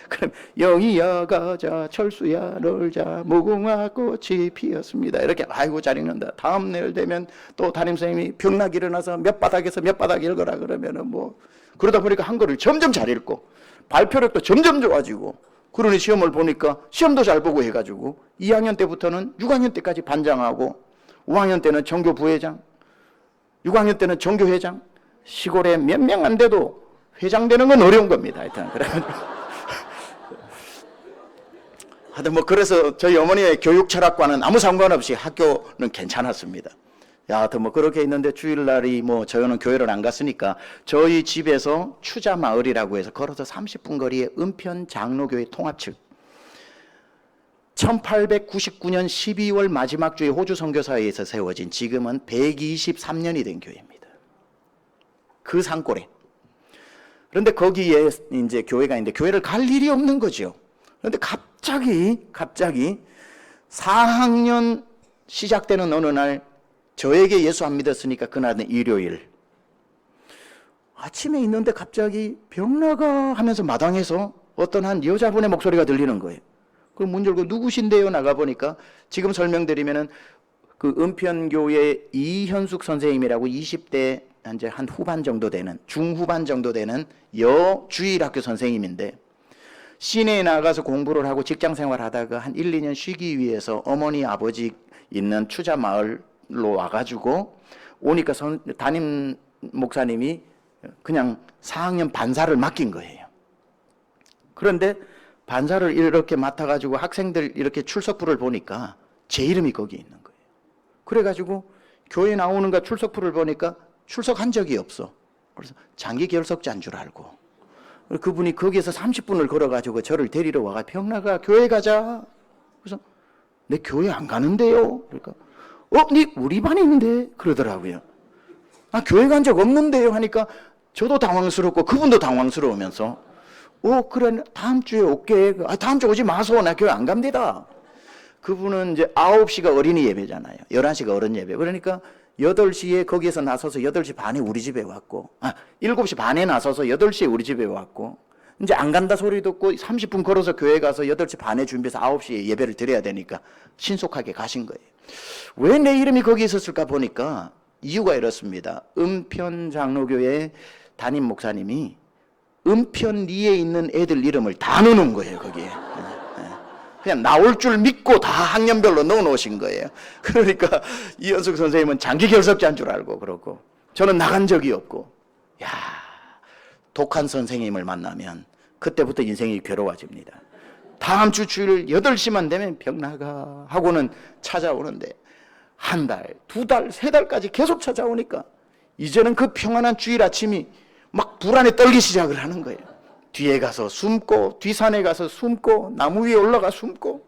그럼 영희야 가자, 철수야 놀자, 무궁화 꽃이 피었습니다. 이렇게 아이고 잘 읽는다. 다음 날 되면 또 담임선생님이 병락이 일어나서 몇 바닥에서 몇 바닥 읽어라 그러면은 뭐, 그러다 보니까 한글을 점점 잘 읽고 발표력도 점점 좋아지고, 그러니 시험을 보니까 시험도 잘 보고 해가지고 2학년 때부터는 6학년 때까지 반장하고, 5학년 때는 전교 부회장, 6학년 때는 전교회장, 시골에 몇 명 안 돼도 회장 되는 건 어려운 겁니다. 하여튼 하여튼 뭐 그래서 저희 어머니의 교육 철학과는 아무 상관없이 학교는 괜찮았습니다. 하여튼 뭐 그렇게 있는데 주일날이 뭐 저희는 교회를 안 갔으니까 저희 집에서 추자마을이라고 해서 걸어서 30분 거리에 은편 장로교회 통합측, 1899년 12월 마지막 주에 호주 선교사회에서 세워진, 지금은 123년이 된 교회입니다. 그 산골에. 그런데 거기에 이제 교회가 있는데 교회를 갈 일이 없는 거죠. 그런데 갑자기 4학년 시작되는 어느 날, 저에게 예수 안 믿었으니까 그날은 일요일 아침에 있는데 갑자기 병나가 하면서 마당에서 어떤 한 여자분의 목소리가 들리는 거예요. 그럼 문 열고 누구신데요? 나가보니까 지금 설명드리면은 그 은편교회 이현숙 선생님이라고 20대 이제 한 후반 정도 되는, 중후반 정도 되는 여주일학교 선생님인데, 시내에 나가서 공부를 하고 직장 생활하다가 한 1, 2년 쉬기 위해서 어머니 아버지 있는 추자 마을로 와가지고 오니까 담임 목사님이 그냥 4학년 반사를 맡긴 거예요. 그런데 반사를 이렇게 맡아가지고 학생들 이렇게 출석부를 보니까 제 이름이 거기 있는 거예요. 그래가지고 교회 나오는가 출석부를 보니까 출석한 적이 없어. 그래서 장기 결석자인 줄 알고 그분이 거기에서 30분을 걸어가지고 저를 데리러 와가 평나가 교회 가자. 그래서 내 교회 안 가는데요. 그러니까 니 우리 반에 있는데 그러더라고요. 아 교회 간 적 없는데요 하니까 저도 당황스럽고 그분도 당황스러우면서 그래 다음 주에 올게. 다음 주에 오지 마소. 나 교회 안 갑니다. 그분은 이제 9시가 어린이 예배잖아요. 11시가 어른 예배. 그러니까 8시에 거기에서 나서서 8시 반에 우리 집에 왔고 7시 반에 나서서 8시에 우리 집에 왔고 이제 안 간다 소리 듣고 30분 걸어서 교회 가서 8시 반에 준비해서 9시에 예배를 드려야 되니까 신속하게 가신 거예요. 왜 내 이름이 거기 있었을까 보니까 이유가 이렇습니다. 은편 장로교회 담임 목사님이 은편리에 있는 애들 이름을 다 넣어놓은 거예요. 거기에 그냥 나올 줄 믿고 다 학년별로 넣어놓으신 거예요. 그러니까 이현숙 선생님은 장기 결석자인 줄 알고 그러고 저는 나간 적이 없고 독한 선생님을 만나면 그때부터 인생이 괴로워집니다. 다음 주 주일 8시만 되면 병나가 하고는 찾아오는데 한 달, 2달, 3달까지 계속 찾아오니까 이제는 그 평안한 주일 아침이 막 불안에 떨기 시작을 하는 거예요. 뒤에 가서 숨고 뒷산에 가서 숨고 나무 위에 올라가 숨고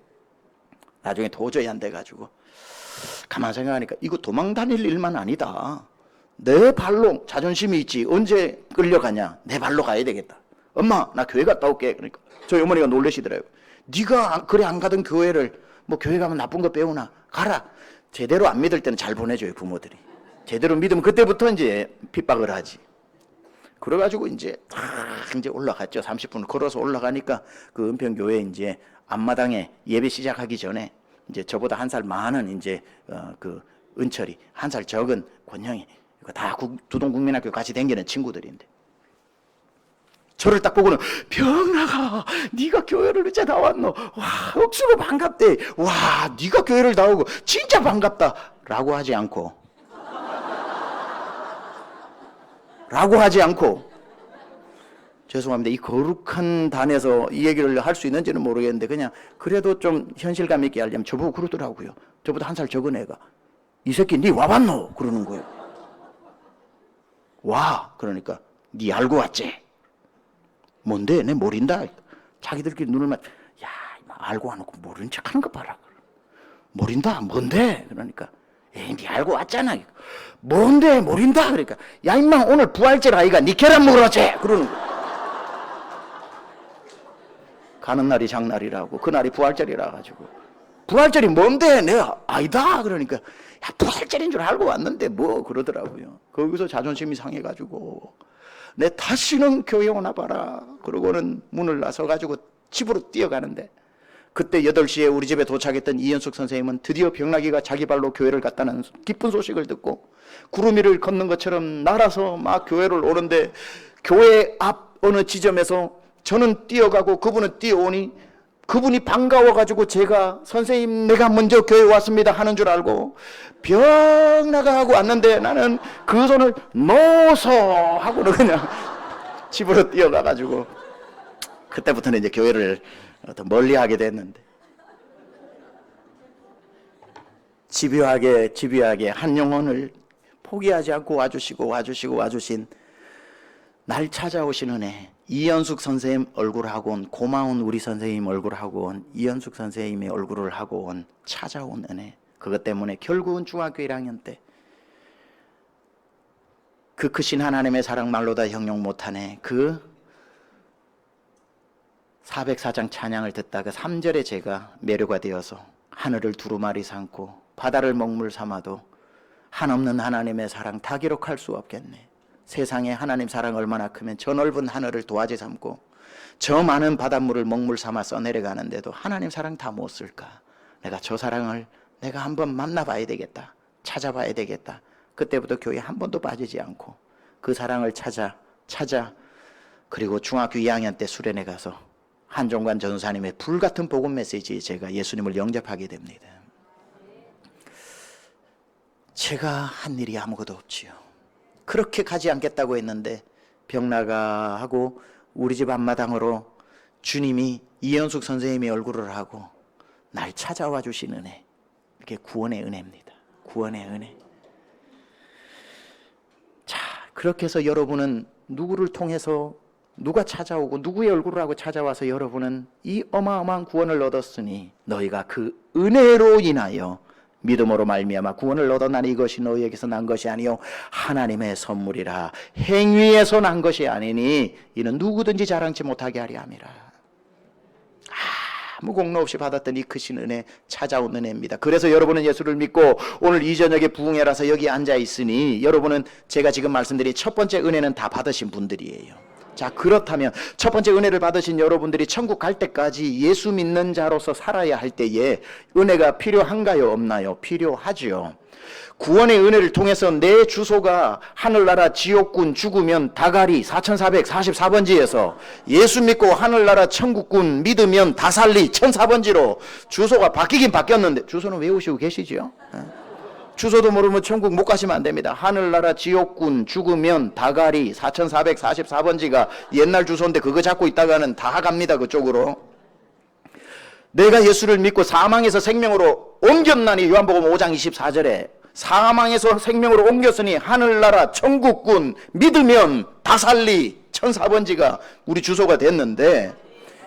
나중에 도저히 안 돼가지고 가만 생각하니까 이거 도망 다닐 일만 아니다. 내 발로 자존심이 있지 언제 끌려가냐. 내 발로 가야 되겠다. 엄마 나 교회 갔다 올게. 그러니까 저희 어머니가 놀라시더라고요. 네가 그래 안 가던 교회를 뭐 교회 가면 나쁜 거 배우나 가라. 제대로 안 믿을 때는 잘 보내줘요 부모들이. 제대로 믿으면 그때부터 이제 핍박을 하지. 그래가지고 이제 올라갔죠. 30분 걸어서 올라가니까 그 은평교회 이제 앞마당에 예배 시작하기 전에 이제 저보다 한 살 많은 이제 그 은철이 한 살 적은 권형이 이거 다 두동국민학교 같이 다니는 친구들인데 저를 딱 보고는 병나가 네가 교회를 이제 나왔노. 와 억수로 반갑대. 와 네가 교회를 나오고 진짜 반갑다 라고 하지 않고 죄송합니다. 이 거룩한 단에서 이 얘기를 할 수 있는지는 모르겠는데 그냥 그래도 좀 현실감 있게 하려면 저보고 그러더라고요. 저보다 한 살 적은 애가 이 새끼 니 와봤노? 그러는 거예요. 와 그러니까 니 알고 왔지? 뭔데? 내 모른다. 자기들끼리 눈을 야 알고 안 놓고 모르는 척하는 거 봐라. 모른다. 뭔데? 그러니까 니 알고 왔잖아. 뭔데? 모른다. 그러니까 야 임마 오늘 부활절 아이가 니 계란 먹으러 왔지? 그러는 거야. 가는 날이 장날이라고 그날이 부활절이라 가지고 부활절이 뭔데? 내가 아니다. 그러니까 야 부활절인 줄 알고 왔는데 뭐 그러더라고요. 거기서 자존심이 상해가지고 내 다시는 교회 오나 봐라. 그러고는 문을 나서가지고 집으로 뛰어가는데 그때 8시에 우리 집에 도착했던 이현숙 선생님은 드디어 병나기가 자기 발로 교회를 갔다는 기쁜 소식을 듣고 구름 위를 걷는 것처럼 날아서 막 교회를 오는데 교회 앞 어느 지점에서 저는 뛰어가고 그분은 뛰어오니 그분이 반가워가지고 제가 선생님 내가 먼저 교회 왔습니다 하는 줄 알고 병나가 하고 왔는데 나는 그 손을 놓소 하고는 그냥 집으로 뛰어가가지고 그때부터는 이제 교회를 더 멀리 하게 됐는데 집요하게 한 영혼을 포기하지 않고 와주신 날 찾아오신 은혜. 이현숙 선생님 얼굴하고 온 고마운 우리 선생님 얼굴하고 온 이현숙 선생님의 얼굴을 하고 온 찾아온 은혜. 그것 때문에 결국은 중학교 1학년 때 그 크신 하나님의 사랑 말로 다 형용 못하네. 그 404장 찬양을 듣다가 3절에 제가 매료가 되어서 하늘을 두루마리 삼고 바다를 먹물 삼아도 한없는 하나님의 사랑 다 기록할 수 없겠네. 세상에 하나님 사랑 얼마나 크면 저 넓은 하늘을 도화지 삼고 저 많은 바닷물을 먹물 삼아 써내려가는데도 하나님 사랑 다 못 쓸까. 내가 저 사랑을 내가 한번 만나봐야 되겠다. 찾아봐야 되겠다. 그때부터 교회 한 번도 빠지지 않고 그 사랑을 찾아 그리고 중학교 2학년 때 수련회 가서 한종관 전사님의 불같은 복음 메시지에 제가 예수님을 영접하게 됩니다. 제가 한 일이 아무것도 없지요. 그렇게 가지 않겠다고 했는데 병나가 하고 우리 집 앞마당으로 주님이 이현숙 선생님의 얼굴을 하고 날 찾아와 주신 은혜, 이게 구원의 은혜입니다. 구원의 은혜. 자, 그렇게 해서 여러분은 누구를 통해서 누가 찾아오고 누구의 얼굴을 하고 찾아와서 여러분은 이 어마어마한 구원을 얻었으니 너희가 그 은혜로 인하여 믿음으로 말미암아 구원을 얻었나니 이것이 너희에게서 난 것이 아니요 하나님의 선물이라. 행위에서 난 것이 아니니 이는 누구든지 자랑치 못하게 하려 함이라. 아무 공로 없이 받았던 이 크신 은혜, 찾아온 은혜입니다. 그래서 여러분은 예수를 믿고 오늘 이 저녁에 부흥회라서 여기 앉아 있으니 여러분은 제가 지금 말씀드린 첫 번째 은혜는 다 받으신 분들이에요. 자, 그렇다면 첫 번째 은혜를 받으신 여러분들이 천국 갈 때까지 예수 믿는 자로서 살아야 할 때에 은혜가 필요한가요? 없나요? 필요하죠. 구원의 은혜를 통해서 내 주소가 하늘나라 지옥군 죽으면 다가리 4444번지에서 예수 믿고 하늘나라 천국군 믿으면 다살리 1004번지로 주소가 바뀌긴 바뀌었는데 주소는 외우시고 계시죠? 주소도 모르면 천국 못 가시면 안 됩니다. 하늘나라 지옥군 죽으면 다가리 4444번지가 옛날 주소인데 그거 잡고 있다가는 다 갑니다. 그쪽으로. 내가 예수를 믿고 사망에서 생명으로 옮겼나니 요한복음 5장 24절에 사망에서 생명으로 옮겼으니 하늘나라 천국군 믿으면 다살리 1004번지가 우리 주소가 됐는데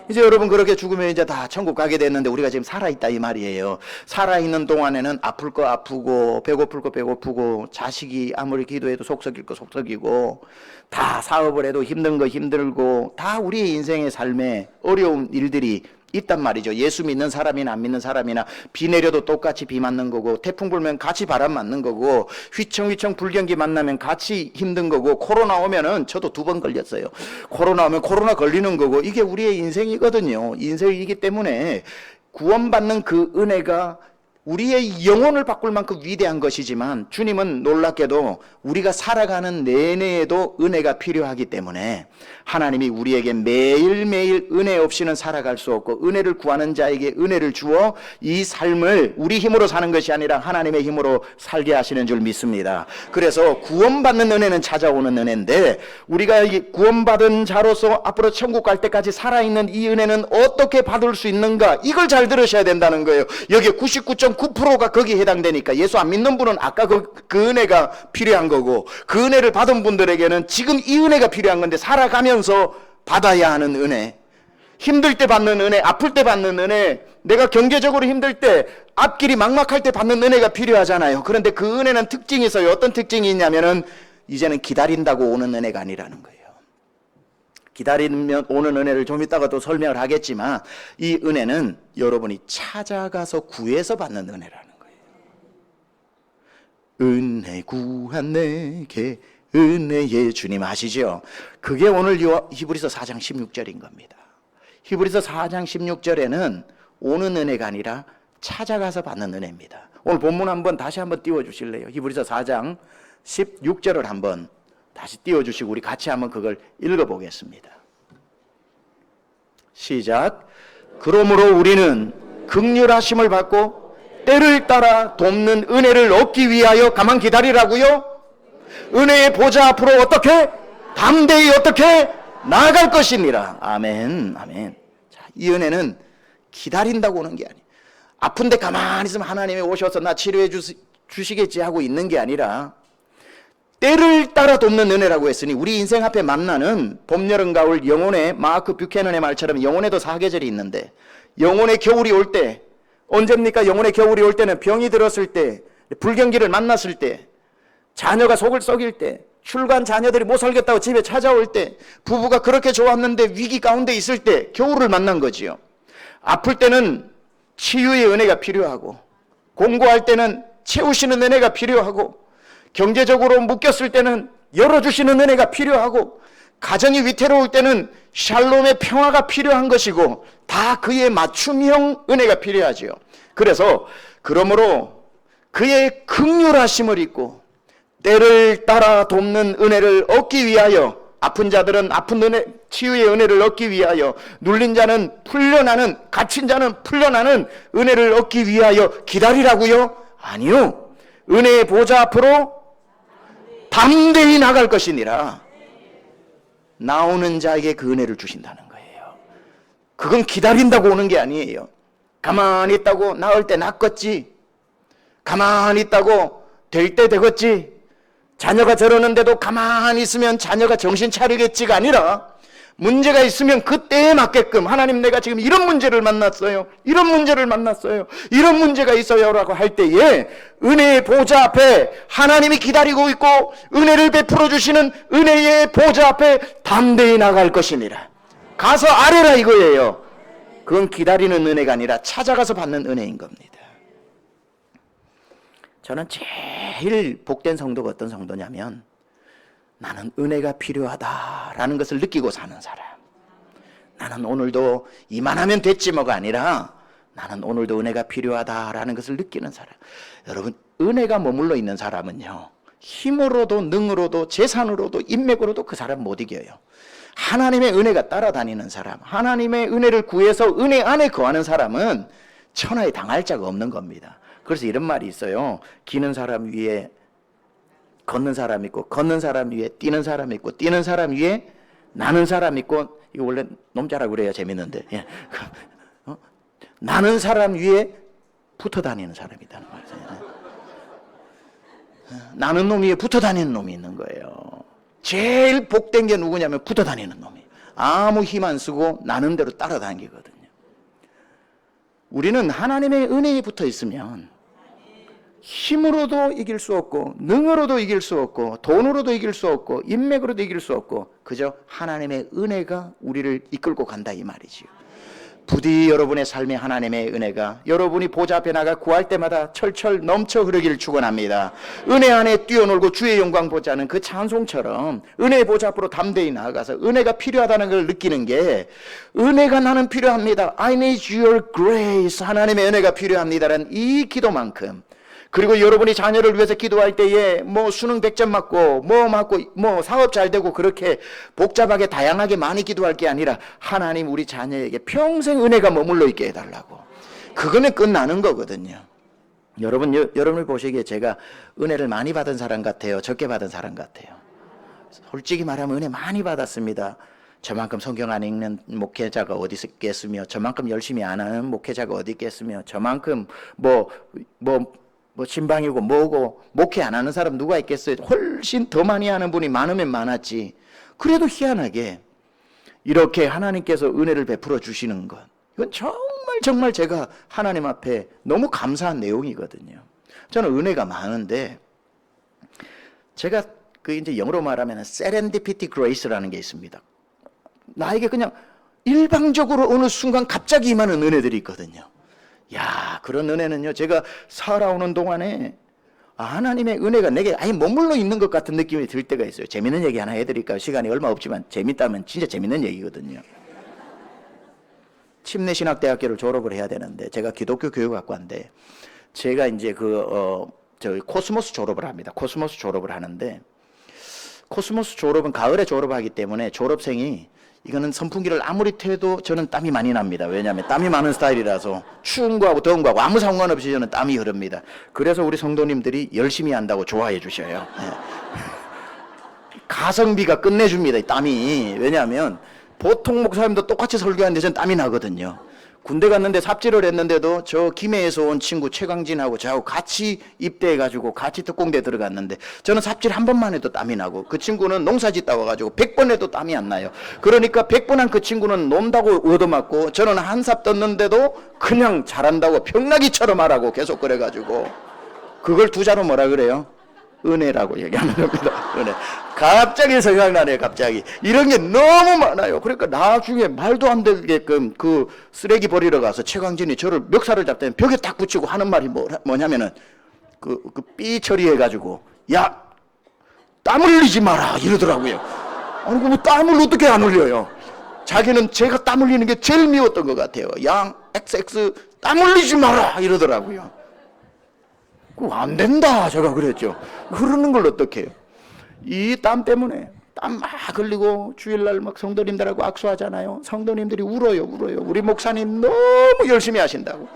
이제 여러분 그렇게 죽으면 이제 다 천국 가게 됐는데 우리가 지금 살아있다 이 말이에요. 살아있는 동안에는 아플 거 아프고 배고플 거 배고프고 자식이 아무리 기도해도 속 썩일 거 속 썩이고 다 사업을 해도 힘든 거 힘들고 다 우리의 인생의 삶에 어려운 일들이 있단 말이죠. 예수 믿는 사람이나 안 믿는 사람이나 비 내려도 똑같이 비 맞는 거고 태풍 불면 같이 바람 맞는 거고 휘청휘청 불경기 만나면 같이 힘든 거고 코로나 오면은 저도 2번 걸렸어요. 코로나 오면 코로나 걸리는 거고 이게 우리의 인생이거든요. 인생이기 때문에 구원받는 그 은혜가 우리의 영혼을 바꿀 만큼 위대한 것이지만 주님은 놀랍게도 우리가 살아가는 내내에도 은혜가 필요하기 때문에 하나님이 우리에게 매일매일 은혜 없이는 살아갈 수 없고 은혜를 구하는 자에게 은혜를 주어 이 삶을 우리 힘으로 사는 것이 아니라 하나님의 힘으로 살게 하시는 줄 믿습니다. 그래서 구원받는 은혜는 찾아오는 은혜인데 우리가 구원받은 자로서 앞으로 천국 갈 때까지 살아있는 이 은혜는 어떻게 받을 수 있는가, 이걸 잘 들으셔야 된다는 거예요. 여기에 99.9%가 거기에 해당되니까 예수 안 믿는 분은 아까 그 은혜가 필요한 거고 그 은혜를 받은 분들에게는 지금 이 은혜가 필요한 건데 살아가면서 받아야 하는 은혜, 힘들 때 받는 은혜, 아플 때 받는 은혜, 내가 경제적으로 힘들 때 앞길이 막막할 때 받는 은혜가 필요하잖아요. 그런데 그 은혜는 특징이 있어요. 어떤 특징이 있냐면은 이제는 기다린다고 오는 은혜가 아니라는 거예요. 기다리면 오는 은혜를 좀 이따가 또 설명을 하겠지만 이 은혜는 여러분이 찾아가서 구해서 받는 은혜라는 거예요. 은혜 구한 내게 은혜의 주님 아시죠? 그게 오늘 히브리서 4장 16절인 겁니다. 히브리서 4장 16절에는 오는 은혜가 아니라 찾아가서 받는 은혜입니다. 오늘 본문 다시 한번 띄워주실래요? 히브리서 4장 16절을 한번 다시 띄워주시고 우리 같이 한번 그걸 읽어보겠습니다. 시작. 그러므로 우리는 긍휼하심을 받고 때를 따라 돕는 은혜를 얻기 위하여 가만 기다리라고요? 은혜의 보좌 앞으로 어떻게? 담대히 어떻게? 나아갈 것이니라. 아멘. 아멘. 자, 이 은혜는 기다린다고 오는 게 아니에요. 아픈데 가만히 있으면 하나님이 오셔서 나 치료해 주시겠지 하고 있는 게 아니라 때를 따라 돕는 은혜라고 했으니 우리 인생 앞에 만나는 봄, 여름, 가을 영혼의 마크 뷰캐넌의 말처럼 영혼에도 4계절이 있는데 영혼의 겨울이 올 때 언제입니까? 영혼의 겨울이 올 때는 병이 들었을 때, 불경기를 만났을 때, 자녀가 속을 썩일 때, 출간 자녀들이 못 살겠다고 집에 찾아올 때, 부부가 그렇게 좋았는데 위기 가운데 있을 때 겨울을 만난 거지요. 아플 때는 치유의 은혜가 필요하고 공부할 때는 채우시는 은혜가 필요하고 경제적으로 묶였을 때는 열어주시는 은혜가 필요하고 가정이 위태로울 때는 샬롬의 평화가 필요한 것이고 다 그의 맞춤형 은혜가 필요하지요. 그래서 그러므로 그의 긍휼하심을 입고 때를 따라 돕는 은혜를 얻기 위하여
아픈 자들은 아픈 은혜, 치유의 은혜를 얻기 위하여, 눌린 자는 풀려나는, 갇힌 자는 풀려나는 은혜를 얻기 위하여 기다리라고요? 아니요. 은혜의 보좌 앞으로 담대히 나갈 것이니라. 나오는 자에게 그 은혜를 주신다는 거예요. 그건 기다린다고 오는 게 아니에요. 가만히 있다고 나을 때 낫겠지, 가만히 있다고 될 때 되겠지, 자녀가 저러는데도 가만히 있으면 자녀가 정신 차리겠지가 아니라, 문제가 있으면 그때에 맞게끔 하나님, 내가 지금 이런 문제를 만났어요, 이런 문제를 만났어요, 이런 문제가 있어요 라고 할 때에 은혜의 보좌 앞에 하나님이 기다리고 있고 은혜를 베풀어 주시는 은혜의 보좌 앞에 담대히 나갈 것이니라. 가서 아뢰라 이거예요. 그건 기다리는 은혜가 아니라 찾아가서 받는 은혜인 겁니다. 저는 제일 복된 성도가 어떤 성도냐면, 나는 은혜가 필요하다라는 것을 느끼고 사는 사람. 나는 오늘도 이만하면 됐지 뭐가 아니라, 나는 오늘도 은혜가 필요하다라는 것을 느끼는 사람. 여러분, 은혜가 머물러 있는 사람은요, 힘으로도 능으로도 재산으로도 인맥으로도 그 사람 못 이겨요. 하나님의 은혜가 따라다니는 사람, 하나님의 은혜를 구해서 은혜 안에 거하는 사람은 천하에 당할 자가 없는 겁니다. 그래서 이런 말이 있어요. 기는 사람 위에 걷는 사람 있고, 걷는 사람 위에 뛰는 사람 있고, 뛰는 사람 위에 나는 사람 있고. 이거 원래 놈자라고 그래야 재밌는데, 예. 나는 사람 위에 붙어 다니는 사람이 있다는 거예요. 나는 놈 위에 붙어 다니는 놈이 있는 거예요. 제일 복된 게 누구냐면 붙어 다니는 놈이. 아무 힘 안 쓰고 나는 대로 따라다니거든요. 우리는 하나님의 은혜에 붙어 있으면 힘으로도 이길 수 없고, 능으로도 이길 수 없고, 돈으로도 이길 수 없고, 인맥으로도 이길 수 없고, 그저 하나님의 은혜가 우리를 이끌고 간다 이 말이지요. 부디 여러분의 삶에 하나님의 은혜가 여러분이 보좌 앞에 나가 구할 때마다 철철 넘쳐 흐르기를 축원합니다. 은혜 안에 뛰어놀고 주의 영광 보자는 그 찬송처럼 은혜의 보좌 앞으로 담대히 나아가서 은혜가 필요하다는 걸 느끼는 게, 은혜가 나는 필요합니다, I need your grace, 하나님의 은혜가 필요합니다라는 이 기도만큼, 그리고 여러분이 자녀를 위해서 기도할 때에 뭐 수능 100점 맞고 뭐 사업 잘 되고 그렇게 복잡하게 다양하게 많이 기도할 게 아니라, 하나님 우리 자녀에게 평생 은혜가 머물러 있게 해달라고. 그거는 끝나는 거거든요. 여러분이 보시기에 제가 은혜를 많이 받은 사람 같아요, 적게 받은 사람 같아요? 솔직히 말하면 은혜 많이 받았습니다. 저만큼 성경 안 읽는 목회자가 어디 있겠으며, 저만큼 열심히 안 하는 목회자가 어디 있겠으며, 저만큼 뭐 신방이고 뭐고 목회 안 하는 사람 누가 있겠어요? 훨씬 더 많이 하는 분이 많으면 많았지. 그래도 희한하게 이렇게 하나님께서 은혜를 베풀어 주시는 것, 이건 정말 제가 하나님 앞에 너무 감사한 내용이거든요. 저는 은혜가 많은데, 제가 그 이제 영어로 말하면 serendipity grace라는 게 있습니다. 나에게 그냥 일방적으로 어느 순간 갑자기 임하는 은혜들이 있거든요. 야, 그런 은혜는요, 제가 살아오는 동안에 하나님의 은혜가 내게 아예 머물러 있는 것 같은 느낌이 들 때가 있어요. 재밌는 얘기 하나 해드릴까요? 시간이 얼마 없지만 재밌다면 진짜 재밌는 얘기거든요. 침례신학대학교를 졸업을 해야 되는데, 제가 기독교 교육학과인데, 제가 이제 코스모스 졸업을 합니다. 코스모스 졸업을 하는데, 코스모스 졸업은 가을에 졸업하기 때문에 졸업생이, 이거는 선풍기를 아무리 퇴도 저는 땀이 많이 납니다. 왜냐하면 땀이 많은 스타일이라서 추운 거하고 더운 거하고 아무 상관없이 저는 땀이 흐릅니다. 그래서 우리 성도님들이 열심히 한다고 좋아해 주셔요. 네. 가성비가 끝내줍니다, 이 땀이. 왜냐하면 보통 목사님도 똑같이 설교하는데 저는 땀이 나거든요. 군대 갔는데 삽질을 했는데도 저 김해에서 온 친구 최강진하고 저하고 같이 입대해가지고 같이 특공대 들어갔는데, 저는 삽질 한 번만 해도 땀이 나고, 그 친구는 농사 짓다 와가지고 100번 해도 땀이 안 나요. 그러니까 100번 한 그 친구는 논다고 얻어맞고, 저는 한 삽 떴는데도 그냥 잘한다고 병나기처럼 하라고 계속 그래가지고, 그걸 두자로 뭐라 그래요? 은혜라고 얘기하는 겁니다. 은혜. 갑자기 생각나네요. 갑자기 이런 게 너무 많아요. 그러니까 나중에 말도 안 되게끔 그 쓰레기 버리러 가서 최광진이 저를 멱살을 잡더니 벽에 딱 붙이고 하는 말이 뭐냐면은 그 삐 처리해가지고, 야, 땀 흘리지 마라 이러더라고요. 아니 뭐 땀을 어떻게 안 흘려요? 자기는 제가 땀 흘리는 게 제일 미웠던 것 같아요. 양 XX 땀 흘리지 마라 이러더라고요. 그거 안 된다 제가 그랬죠. 흐르는 걸 어떻게 해요? 이 땀 때문에 땀 막 흘리고 주일날 막 성도님들하고 악수하잖아요. 성도님들이 울어요. 우리 목사님 너무 열심히 하신다고.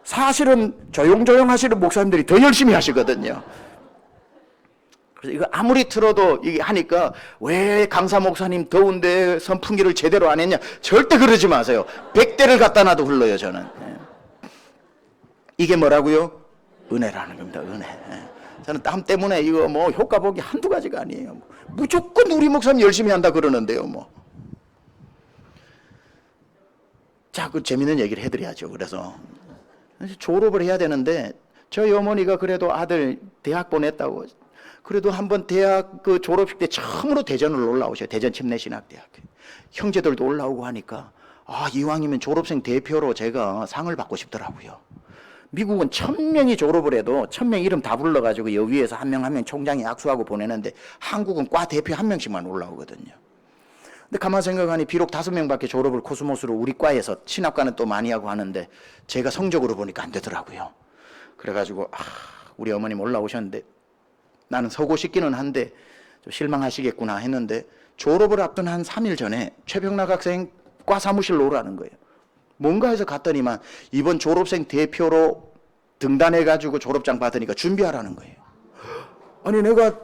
사실은 조용조용 하시는 목사님들이 더 열심히 하시거든요. 그래서 이거 아무리 틀어도 이게 하니까 왜 강사 목사님 더운데 선풍기를 제대로 안 했냐? 절대 그러지 마세요. 100대를 갖다 놔도 흘러요, 저는. 이게 뭐라고요? 은혜라는 겁니다. 은혜. 저는 땀 때문에 이거 뭐 효과 보기 한두 가지가 아니에요. 무조건 우리 목사님 열심히 한다 그러는데요, 뭐. 자, 그 재밌는 얘기를 해드려야죠. 그래서 졸업을 해야 되는데 저희 어머니가 그래도 아들 대학 보냈다고. 그래도 한번 대학 그 졸업식 때 처음으로 대전을 올라오셔요. 대전 침례신학대학교. 형제들도 올라오고 하니까 이왕이면 졸업생 대표로 제가 상을 받고 싶더라고요. 미국은 1000명이 졸업을 해도 1000명 이름 다 불러가지고 여위에서 한 명 한 명 총장이 악수하고 보내는데 한국은 과 대표 한 명씩만 올라오거든요. 근데 가만 생각하니 비록 5명밖에 졸업을 코스모스로 우리 과에서 신학과는 또 많이 하고 하는데 제가 성적으로 보니까 안 되더라고요. 그래가지고 우리 어머님 올라오셨는데 나는 서고 싶기는 한데 좀 실망하시겠구나 했는데 졸업을 앞둔 한 3일 전에 최병락 학생 과 사무실로 오라는 거예요. 뭔가 해서 갔더니만 이번 졸업생 대표로 등단해가지고 졸업장 받으니까 준비하라는 거예요. 아니 내가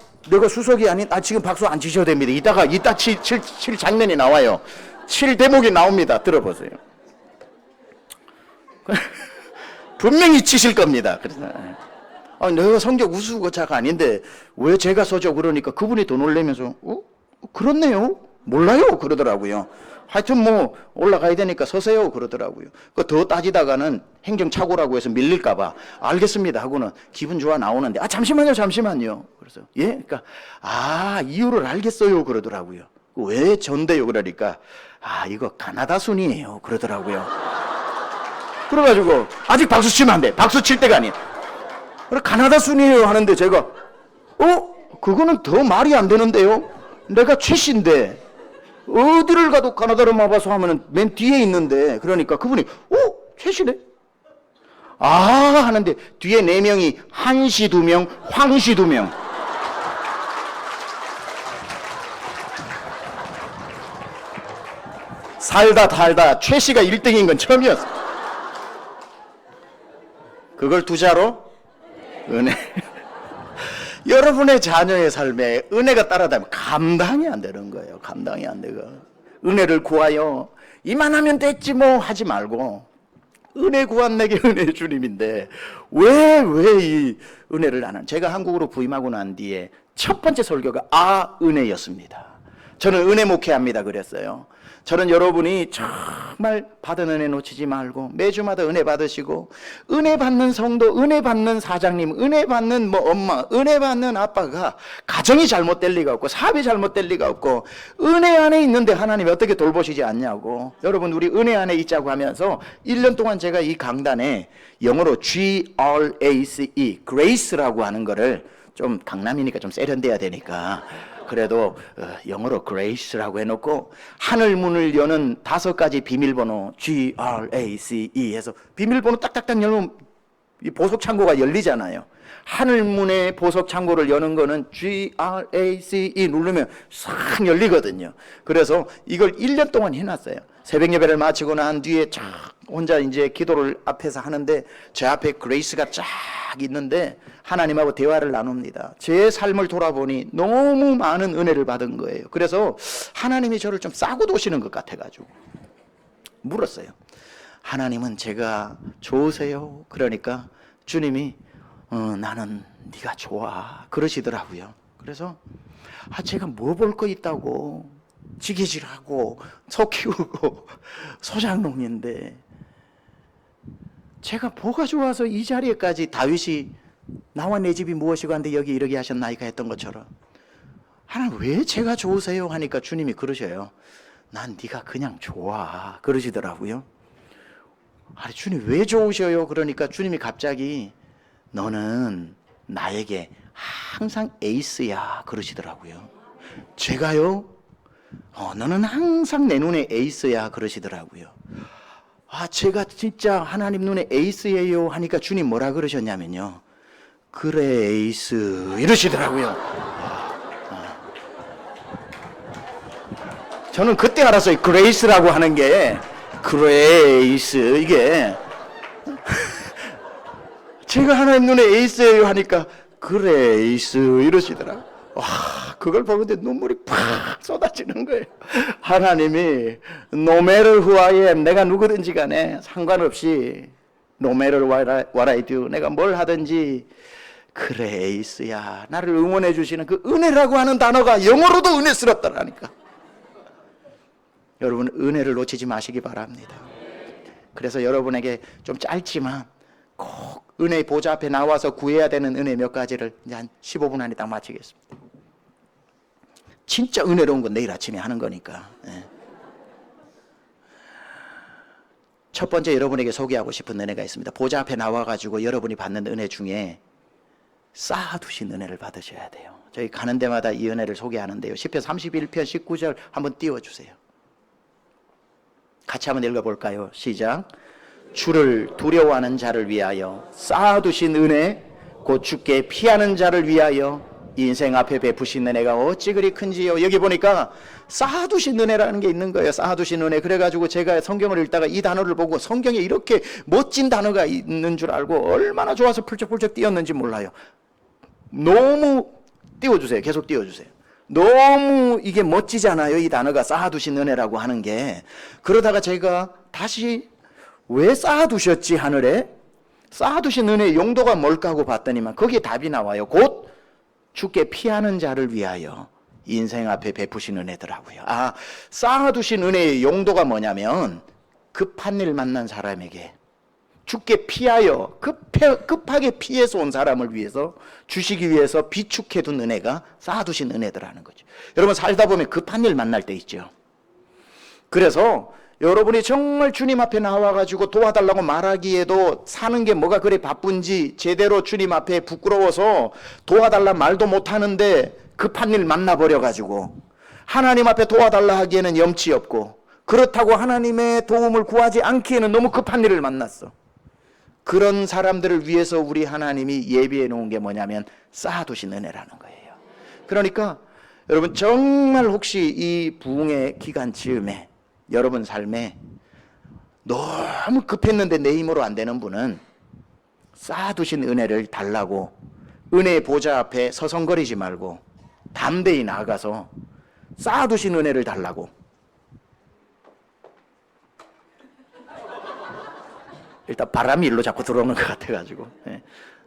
수석이 아닌 지금 박수 안 치셔도 됩니다. 이따 칠 장면이 나와요. 칠 대목이 나옵니다. 들어보세요. 분명히 치실 겁니다. 그래서 내가 성적 우수고자가 아닌데 왜 제가 서죠? 그러니까 그분이 더 놀라면서 그렇네요. 몰라요 그러더라고요. 하여튼 뭐 올라가야 되니까 서세요 그러더라고요. 더 따지다가는 행정착오라고 해서 밀릴까봐 알겠습니다 하고는 기분 좋아 나오는데 잠시만요. 그래서 그러니까 이유를 알겠어요 그러더라고요. 왜 전데요 그러니까 이거 가나다 순이에요 그러더라고요. 그래가지고 아직 박수 치면 안 돼. 박수 칠 때가 아니에요. 그래 가나다 순이에요 하는데 제가 그거는 더 말이 안 되는데요. 내가 최씨인데 어디를 가도 가나다로 마바소 하면은 맨 뒤에 있는데 그러니까 그분이 최씨네? 하는데 뒤에 4명이 한씨 2명, 황씨 2명. 살다 최씨가 1등인 건 처음이었어. 그걸 투자로 은혜. 여러분의 자녀의 삶에 은혜가 따라다니면 감당이 안 되는 거예요. 감당이 안 되고 은혜를 구하여 이만하면 됐지 뭐 하지 말고 은혜 구한 내게 은혜 주님인데 왜 이 은혜를 안 하는? 제가 한국으로 부임하고 난 뒤에 첫 번째 설교가 은혜였습니다. 저는 은혜 목회합니다 그랬어요. 저는 여러분이 정말 받은 은혜 놓치지 말고 매주마다 은혜 받으시고 은혜 받는 성도, 은혜 받는 사장님, 은혜 받는 엄마, 은혜 받는 아빠가 가정이 잘못될 리가 없고 사업이 잘못될 리가 없고 은혜 안에 있는데 하나님이 어떻게 돌보시지 않냐고. 여러분 우리 은혜 안에 있자고 하면서 1년 동안 제가 이 강단에 영어로 GRACE, Grace라고 하는 거를 좀 강남이니까 좀 세련돼야 되니까 그래도 영어로 Grace라고 해놓고 하늘 문을 여는 5가지 비밀번호 GRACE 해서 비밀번호 딱딱딱 열면 이 보석 창고가 열리잖아요. 하늘 문의 보석 창고를 여는 거는 GRACE 누르면 싹 열리거든요. 그래서 이걸 1년 동안 해놨어요. 새벽 예배를 마치고 난 뒤에 쫙 혼자 이제 기도를 앞에서 하는데 제 앞에 그레이스가 쫙 있는데 하나님하고 대화를 나눕니다. 제 삶을 돌아보니 너무 많은 은혜를 받은 거예요. 그래서 하나님이 저를 좀 싸고 도시는 것 같아가지고 물었어요. 하나님은 제가 좋으세요? 그러니까 주님이 나는 네가 좋아 그러시더라고요. 그래서 제가 뭐 볼 거 있다고 지게질하고 소 키우고 소장농인데 제가 뭐가 좋아서 이 자리에까지 다윗이 나와 내 집이 무엇이고 한데 여기 이러게 하셨나이까 했던 것처럼 하나님 왜 제가 좋으세요? 하니까 주님이 그러셔요. 난 네가 그냥 좋아 그러시더라고요. 아니 주님 왜 좋으셔요? 그러니까 주님이 갑자기 너는 나에게 항상 에이스야 그러시더라고요. 제가요? 너는 항상 내 눈에 에이스야 그러시더라고요. 제가 진짜 하나님 눈에 에이스예요 하니까 주님 뭐라 그러셨냐면요. 그래 에이스 이러시더라고요. 저는 그때 알았어요. 그레이스라고 하는 게, 그레이스, 이게. 제가 하나님 눈에 에이스예요 하니까, 그레이스, 이러시더라. 와, 그걸 보는데 눈물이 팍 쏟아지는 거예요. 하나님이, no matter who I am, 내가 누구든지 간에 상관없이, no matter what I do, 내가 뭘 하든지, 그레이스야. 나를 응원해 주시는 그 은혜라고 하는 단어가 영어로도 은혜스럽다라니까. 여러분, 은혜를 놓치지 마시기 바랍니다. 그래서 여러분에게 좀 짧지만 꼭 은혜의 보좌 앞에 나와서 구해야 되는 은혜 몇 가지를 이제 한 15분 안에 딱 마치겠습니다. 진짜 은혜로운 건 내일 아침에 하는 거니까. 첫 번째 여러분에게 소개하고 싶은 은혜가 있습니다. 보좌 앞에 나와가지고 여러분이 받는 은혜 중에 쌓아두신 은혜를 받으셔야 돼요. 저희 가는 데마다 이 은혜를 소개하는데요. 시편 31편 19절 한번 띄워주세요. 같이 한번 읽어볼까요? 시작. 주를 두려워하는 자를 위하여 쌓아두신 은혜, 곧 주께 피하는 자를 위하여 인생 앞에 베푸신 은혜가 어찌 그리 큰지요. 여기 보니까 쌓아두신 은혜라는 게 있는 거예요. 쌓아두신 은혜. 그래가지고 제가 성경을 읽다가 이 단어를 보고 성경에 이렇게 멋진 단어가 있는 줄 알고 얼마나 좋아서 펄쩍펄쩍 뛰었는지 몰라요. 너무 띄워주세요. 계속 띄워주세요. 너무 이게 멋지잖아요. 이 단어가 쌓아두신 은혜라고 하는 게. 그러다가 제가 다시 왜 쌓아두셨지 하늘에? 쌓아두신 은혜의 용도가 뭘까 하고 봤더니만 거기에 답이 나와요. 곧 주께 피하는 자를 위하여 인생 앞에 베푸신 은혜더라고요. 아, 쌓아두신 은혜의 용도가 뭐냐면 급한 일 만난 사람에게 주께 피하여 급하게 피해서 온 사람을 위해서 주시기 위해서 비축해둔 은혜가 쌓아두신 은혜더라는 거죠. 여러분 살다 보면 급한 일 만날 때 있죠. 그래서 여러분이 정말 주님 앞에 나와가지고 도와달라고 말하기에도 사는 게 뭐가 그래 바쁜지 제대로 주님 앞에 부끄러워서 도와달라 말도 못하는데 급한 일 만나버려가지고 하나님 앞에 도와달라 하기에는 염치 없고 그렇다고 하나님의 도움을 구하지 않기에는 너무 급한 일을 만났어. 그런 사람들을 위해서 우리 하나님이 예비해 놓은 게 뭐냐면 쌓아두신 은혜라는 거예요. 그러니까 여러분 정말 혹시 이 부흥의 기간 즈음에 여러분 삶에 너무 급했는데 내 힘으로 안 되는 분은 쌓아두신 은혜를 달라고 은혜의 보좌 앞에 서성거리지 말고 담대히 나아가서 쌓아두신 은혜를 달라고. 일단 바람이 일로 자꾸 들어오는 것 같아가지고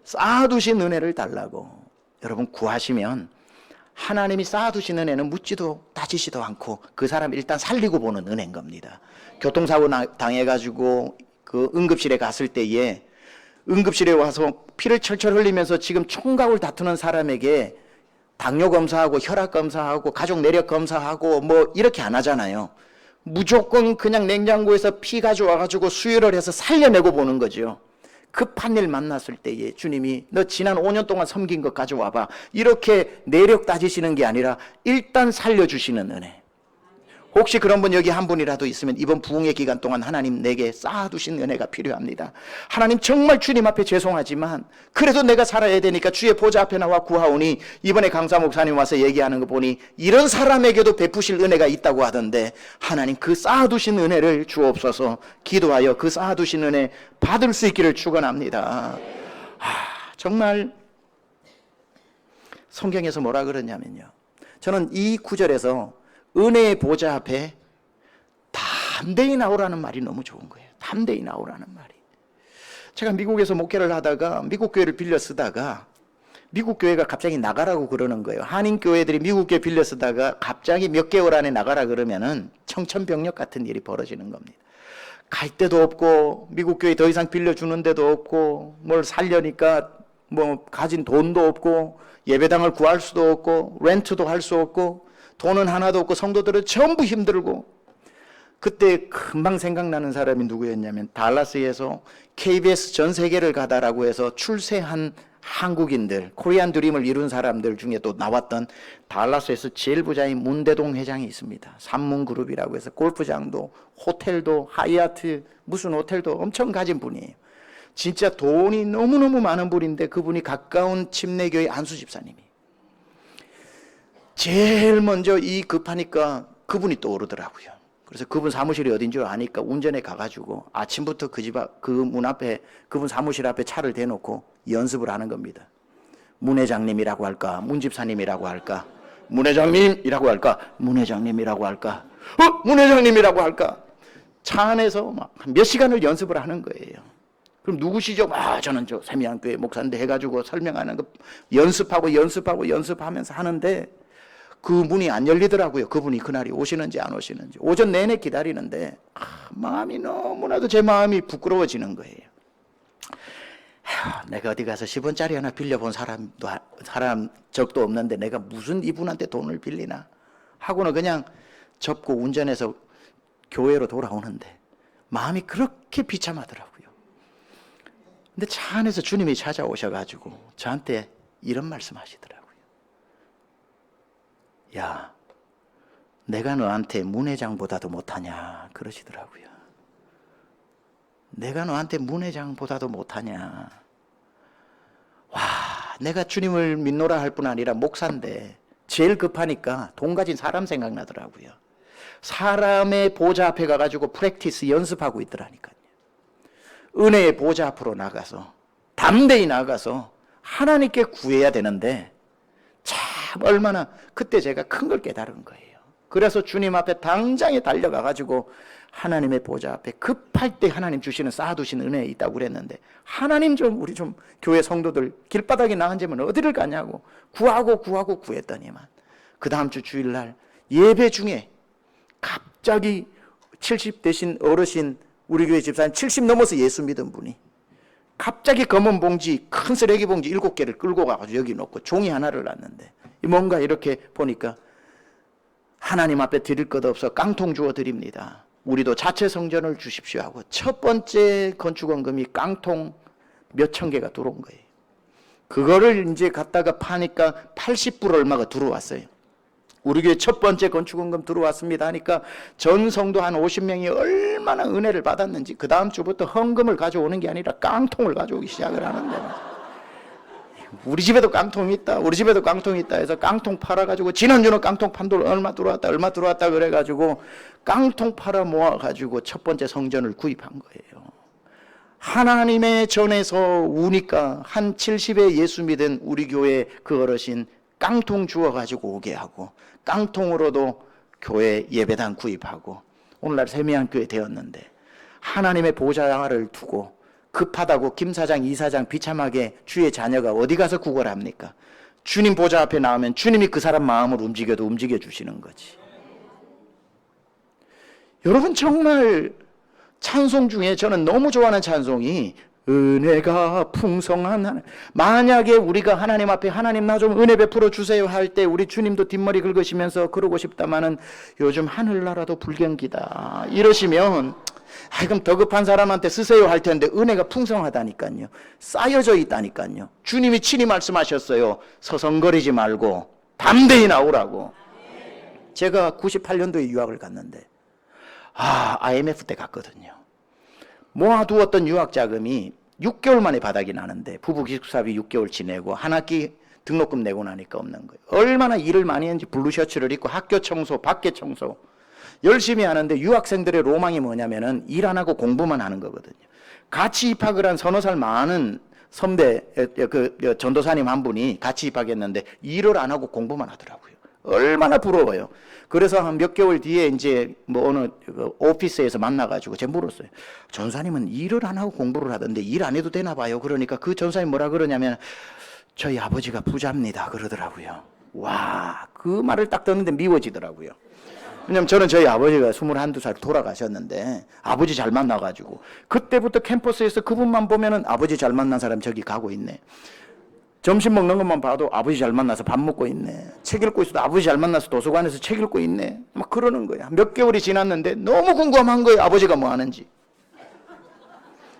쌓아두신 은혜를 달라고. 여러분 구하시면 하나님이 쌓아두신 은혜는 묻지도 따지지도 않고 그 사람 일단 살리고 보는 은혜인 겁니다. 교통사고 당해가지고 그 응급실에 갔을 때에 응급실에 와서 피를 철철 흘리면서 지금 총각을 다투는 사람에게 당뇨 검사하고 혈압 검사하고 가족 내력 검사하고 뭐 이렇게 안 하잖아요. 무조건 그냥 냉장고에서 피 가져와가지고 수혈을 해서 살려내고 보는 거죠. 급한 일 만났을 때에 주님이 너 지난 5년 동안 섬긴 것 가져와봐. 이렇게 내력 따지시는 게 아니라 일단 살려주시는 은혜. 혹시 그런 분 여기 한 분이라도 있으면 이번 부흥의 기간 동안 하나님 내게 쌓아두신 은혜가 필요합니다. 하나님 정말 주님 앞에 죄송하지만 그래도 내가 살아야 되니까 주의 보좌 앞에 나와 구하오니 이번에 강사 목사님 와서 얘기하는 거 보니 이런 사람에게도 베푸실 은혜가 있다고 하던데 하나님 그 쌓아두신 은혜를 주옵소서. 기도하여 그 쌓아두신 은혜 받을 수 있기를 축원합니다. 정말 성경에서 뭐라 그러냐면요. 저는 이 구절에서 은혜의 보좌 앞에 담대히 나오라는 말이 너무 좋은 거예요. 담대히 나오라는 말이. 제가 미국에서 목회를 하다가 미국 교회를 빌려 쓰다가 미국 교회가 갑자기 나가라고 그러는 거예요. 한인 교회들이 미국 교회 빌려 쓰다가 갑자기 몇 개월 안에 나가라 그러면은 청천벽력 같은 일이 벌어지는 겁니다. 갈 데도 없고 미국 교회 더 이상 빌려주는 데도 없고 뭘 살려니까 뭐 가진 돈도 없고 예배당을 구할 수도 없고 렌트도 할 수 없고 돈은 하나도 없고 성도들은 전부 힘들고. 그때 금방 생각나는 사람이 누구였냐면 달라스에서 KBS 전 세계를 가다라고 해서 출세한 한국인들, 코리안 드림을 이룬 사람들 중에 또 나왔던 달라스에서 제일 부자인 문대동 회장이 있습니다. 삼문그룹이라고 해서 골프장도 호텔도 하이아트 무슨 호텔도 엄청 가진 분이에요. 진짜 돈이 너무너무 많은 분인데 그분이 가까운 침례교회 안수 집사님이 제일 먼저 이 급하니까 그분이 떠오르더라고요. 그래서 그분 사무실이 어딘 줄 아니까 운전해 가가지고 아침부터 그 문 앞에, 그분 사무실 앞에 차를 대놓고 연습을 하는 겁니다. 문 회장님이라고 할까, 문 집사님이라고 할까, 문 회장님이라고 할까, 문 회장님이라고 할까, 문 회장님이라고 할까. 차 안에서 막 몇 시간을 연습을 하는 거예요. 그럼 누구시죠? 저는 저 세미안교회 목사인데 해가지고 설명하는 거 연습하면서 하는데 그 문이 안 열리더라고요. 그분이 그날이 오시는지 안 오시는지. 오전 내내 기다리는데 마음이 너무나도 제 마음이 부끄러워지는 거예요. 내가 어디 가서 10원짜리 하나 빌려본 사람 적도 없는데 내가 무슨 이분한테 돈을 빌리나 하고는 그냥 접고 운전해서 교회로 돌아오는데 마음이 그렇게 비참하더라고요. 근데 차 안에서 주님이 찾아오셔가지고 저한테 이런 말씀 하시더라고요. 야, 내가 너한테 문회장보다도 못하냐 그러시더라고요. 내가 너한테 문회장보다도 못하냐. 와, 내가 주님을 믿노라 할 뿐 아니라 목사인데 제일 급하니까 돈 가진 사람 생각나더라고요. 사람의 보좌 앞에 가가지고 프랙티스 연습하고 있더라니까요. 은혜의 보좌 앞으로 나가서 담대히 나가서 하나님께 구해야 되는데 참 얼마나 그때 제가 큰 걸 깨달은 거예요. 그래서 주님 앞에 당장에 달려가가지고 하나님의 보좌 앞에 급할 때 하나님 주시는 쌓아두신 은혜에 있다고 그랬는데 하나님 우리 교회 성도들 길바닥에 나앉으면 어디를 가냐고 구했더니만 그 다음 주 주일날 예배 중에 갑자기 70 되신 어르신 우리 교회 집사님 70 넘어서 예수 믿은 분이 갑자기 검은 봉지 큰 쓰레기 봉지 7개를 끌고 가가지고 여기 놓고 종이 하나를 놨는데 뭔가 이렇게 보니까 하나님 앞에 드릴 것 없어 깡통 주어 드립니다. 우리도 자체 성전을 주십시오 하고 첫 번째 건축원금이 깡통 몇천 개가 들어온 거예요. 그거를 이제 갖다가 파니까 80불 얼마가 들어왔어요. 우리 교회 첫 번째 건축원금 들어왔습니다 하니까 전 성도 한 50명이 얼마나 은혜를 받았는지 그 다음 주부터 헌금을 가져오는 게 아니라 깡통을 가져오기 시작을 하는데 우리 집에도 깡통이 있다 해서 깡통 팔아가지고 지난주는 깡통 판 돈 얼마 들어왔다 그래가지고 깡통 팔아 모아가지고 첫 번째 성전을 구입한 거예요. 하나님의 전에서 우니까 한 70에 예수 믿은 우리 교회 그 어르신 깡통 주워가지고 오게 하고 깡통으로도 교회 예배당 구입하고 오늘날 세미안교회 되었는데 하나님의 보좌를 두고 급하다고 김 사장, 이 사장 비참하게 주의 자녀가 어디 가서 구걸을 합니까? 주님 보좌 앞에 나오면 주님이 그 사람 마음을 움직여도 움직여 주시는 거지. 여러분 정말 찬송 중에 저는 너무 좋아하는 찬송이 은혜가 풍성한 하나님. 만약에 우리가 하나님 앞에 하나님 나 좀 은혜 베풀어 주세요 할 때 우리 주님도 뒷머리 긁으시면서 그러고 싶다마는 요즘 하늘나라도 불경기다 이러시면 그럼 더 급한 사람한테 쓰세요 할 텐데 은혜가 풍성하다니까요. 쌓여져 있다니까요. 주님이 친히 말씀하셨어요. 서성거리지 말고 담대히 나오라고. 제가 98년도에 유학을 갔는데 IMF 때 갔거든요. 모아두었던 유학 자금이 6개월 만에 바닥이 나는데 부부 기숙사비 6개월 지내고 한 학기 등록금 내고 나니까 없는 거예요. 얼마나 일을 많이 했는지 블루 셔츠를 입고 학교 청소, 밖에 청소 열심히 하는데 유학생들의 로망이 뭐냐면은 일 안 하고 공부만 하는 거거든요. 같이 입학을 한 서너 살 많은 선배 전도사님 한 분이 같이 입학했는데 일을 안 하고 공부만 하더라고요. 얼마나 부러워요. 그래서 한 몇 개월 뒤에 이제 어느 오피스에서 만나가지고 제가 물었어요. 전사님은 일을 안 하고 공부를 하던데 일 안 해도 되나 봐요. 그러니까 그 전사님 뭐라 그러냐면 저희 아버지가 부자입니다 그러더라고요. 와, 그 말을 딱 듣는데 미워지더라고요. 왜냐면 저는 저희 아버지가 21~22살 돌아가셨는데 아버지 잘 만나가지고 그때부터 캠퍼스에서 그분만 보면은 아버지 잘 만난 사람 저기 가고 있네. 점심 먹는 것만 봐도 아버지 잘 만나서 밥 먹고 있네. 책 읽고 있어도 아버지 잘 만나서 도서관에서 책 읽고 있네. 막 그러는 거야. 몇 개월이 지났는데 너무 궁금한 거예요. 아버지가 뭐 하는지.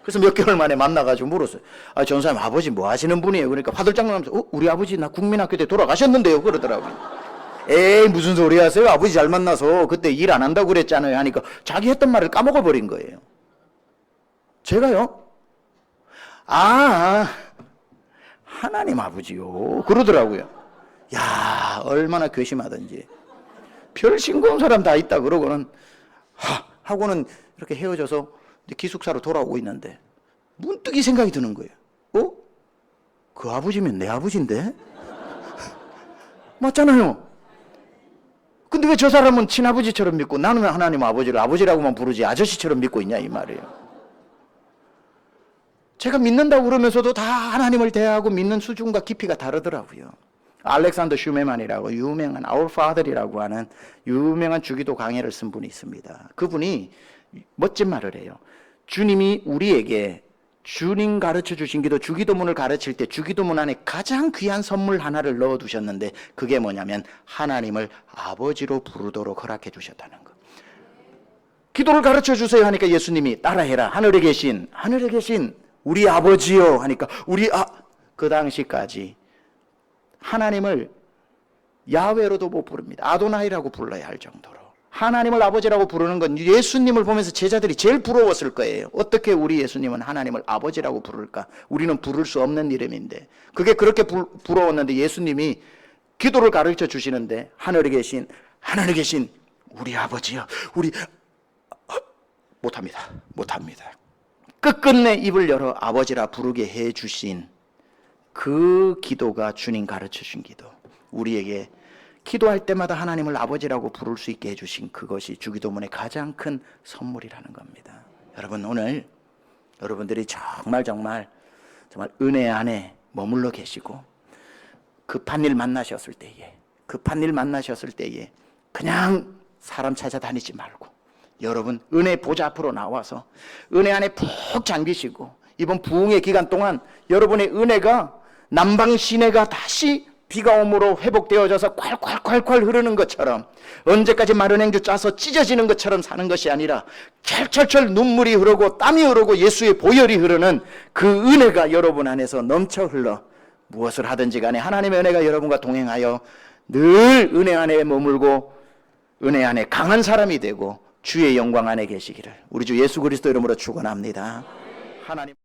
그래서 몇 개월 만에 만나가지고 물었어요. 전사님 아버지 뭐 하시는 분이에요? 그러니까 화들짝 놀면서 우리 아버지 나 국민학교 때 돌아가셨는데요 그러더라고요. 에이 무슨 소리 하세요? 아버지 잘 만나서 그때 일 안 한다고 그랬잖아요 하니까 자기 했던 말을 까먹어 버린 거예요. 제가요? 하나님 아버지요 그러더라고요. 야 얼마나 괘씸하던지. 별 싱거운 사람 다 있다 그러고는 하고는 이렇게 헤어져서 이제 기숙사로 돌아오고 있는데 문득 이 생각이 드는 거예요. 그 아버지면 내 아버지인데? 맞잖아요. 근데 왜 저 사람은 친아버지처럼 믿고 나는 왜 하나님 아버지를 아버지라고만 부르지 아저씨처럼 믿고 있냐 이 말이에요. 제가 믿는다고 그러면서도 다 하나님을 대하고 믿는 수준과 깊이가 다르더라고요. 알렉산더 슈메만이라고 유명한 Our Father이라고 하는 유명한 주기도 강해를 쓴 분이 있습니다. 그분이 멋진 말을 해요. 주님이 우리에게 주님 가르쳐 주신 기도, 주기도문을 가르칠 때 주기도문 안에 가장 귀한 선물 하나를 넣어 두셨는데 그게 뭐냐면 하나님을 아버지로 부르도록 허락해 주셨다는 거. 기도를 가르쳐 주세요 하니까 예수님이 따라해라. 하늘에 계신 우리 아버지요 하니까 그 당시까지 하나님을 야훼로도 못 부릅니다. 아도나이라고 불러야 할 정도로. 하나님을 아버지라고 부르는 건 예수님을 보면서 제자들이 제일 부러웠을 거예요. 어떻게 우리 예수님은 하나님을 아버지라고 부를까? 우리는 부를 수 없는 이름인데. 그게 그렇게 부러웠는데 예수님이 기도를 가르쳐 주시는데 하늘에 계신 우리 아버지요. 못합니다. 끝끝내 입을 열어 아버지라 부르게 해 주신 그 기도가 주님 가르쳐 주신 기도. 우리에게 기도할 때마다 하나님을 아버지라고 부를 수 있게 해주신 그것이 주기도문의 가장 큰 선물이라는 겁니다. 여러분 오늘 여러분들이 정말 은혜 안에 머물러 계시고 급한 일 만나셨을 때에 그냥 사람 찾아다니지 말고 여러분 은혜 보좌 앞으로 나와서 은혜 안에 푹 잠기시고 이번 부흥의 기간 동안 여러분의 은혜가 남방 시내가 다시 비가 오므로 회복되어져서 콸콸콸콸 흐르는 것처럼 언제까지 마른 행주 짜서 찢어지는 것처럼 사는 것이 아니라 철철철 눈물이 흐르고 땀이 흐르고 예수의 보혈이 흐르는 그 은혜가 여러분 안에서 넘쳐 흘러 무엇을 하든지 간에 하나님의 은혜가 여러분과 동행하여 늘 은혜 안에 머물고 은혜 안에 강한 사람이 되고 주의 영광 안에 계시기를 우리 주 예수 그리스도 이름으로 축원합니다. 하나님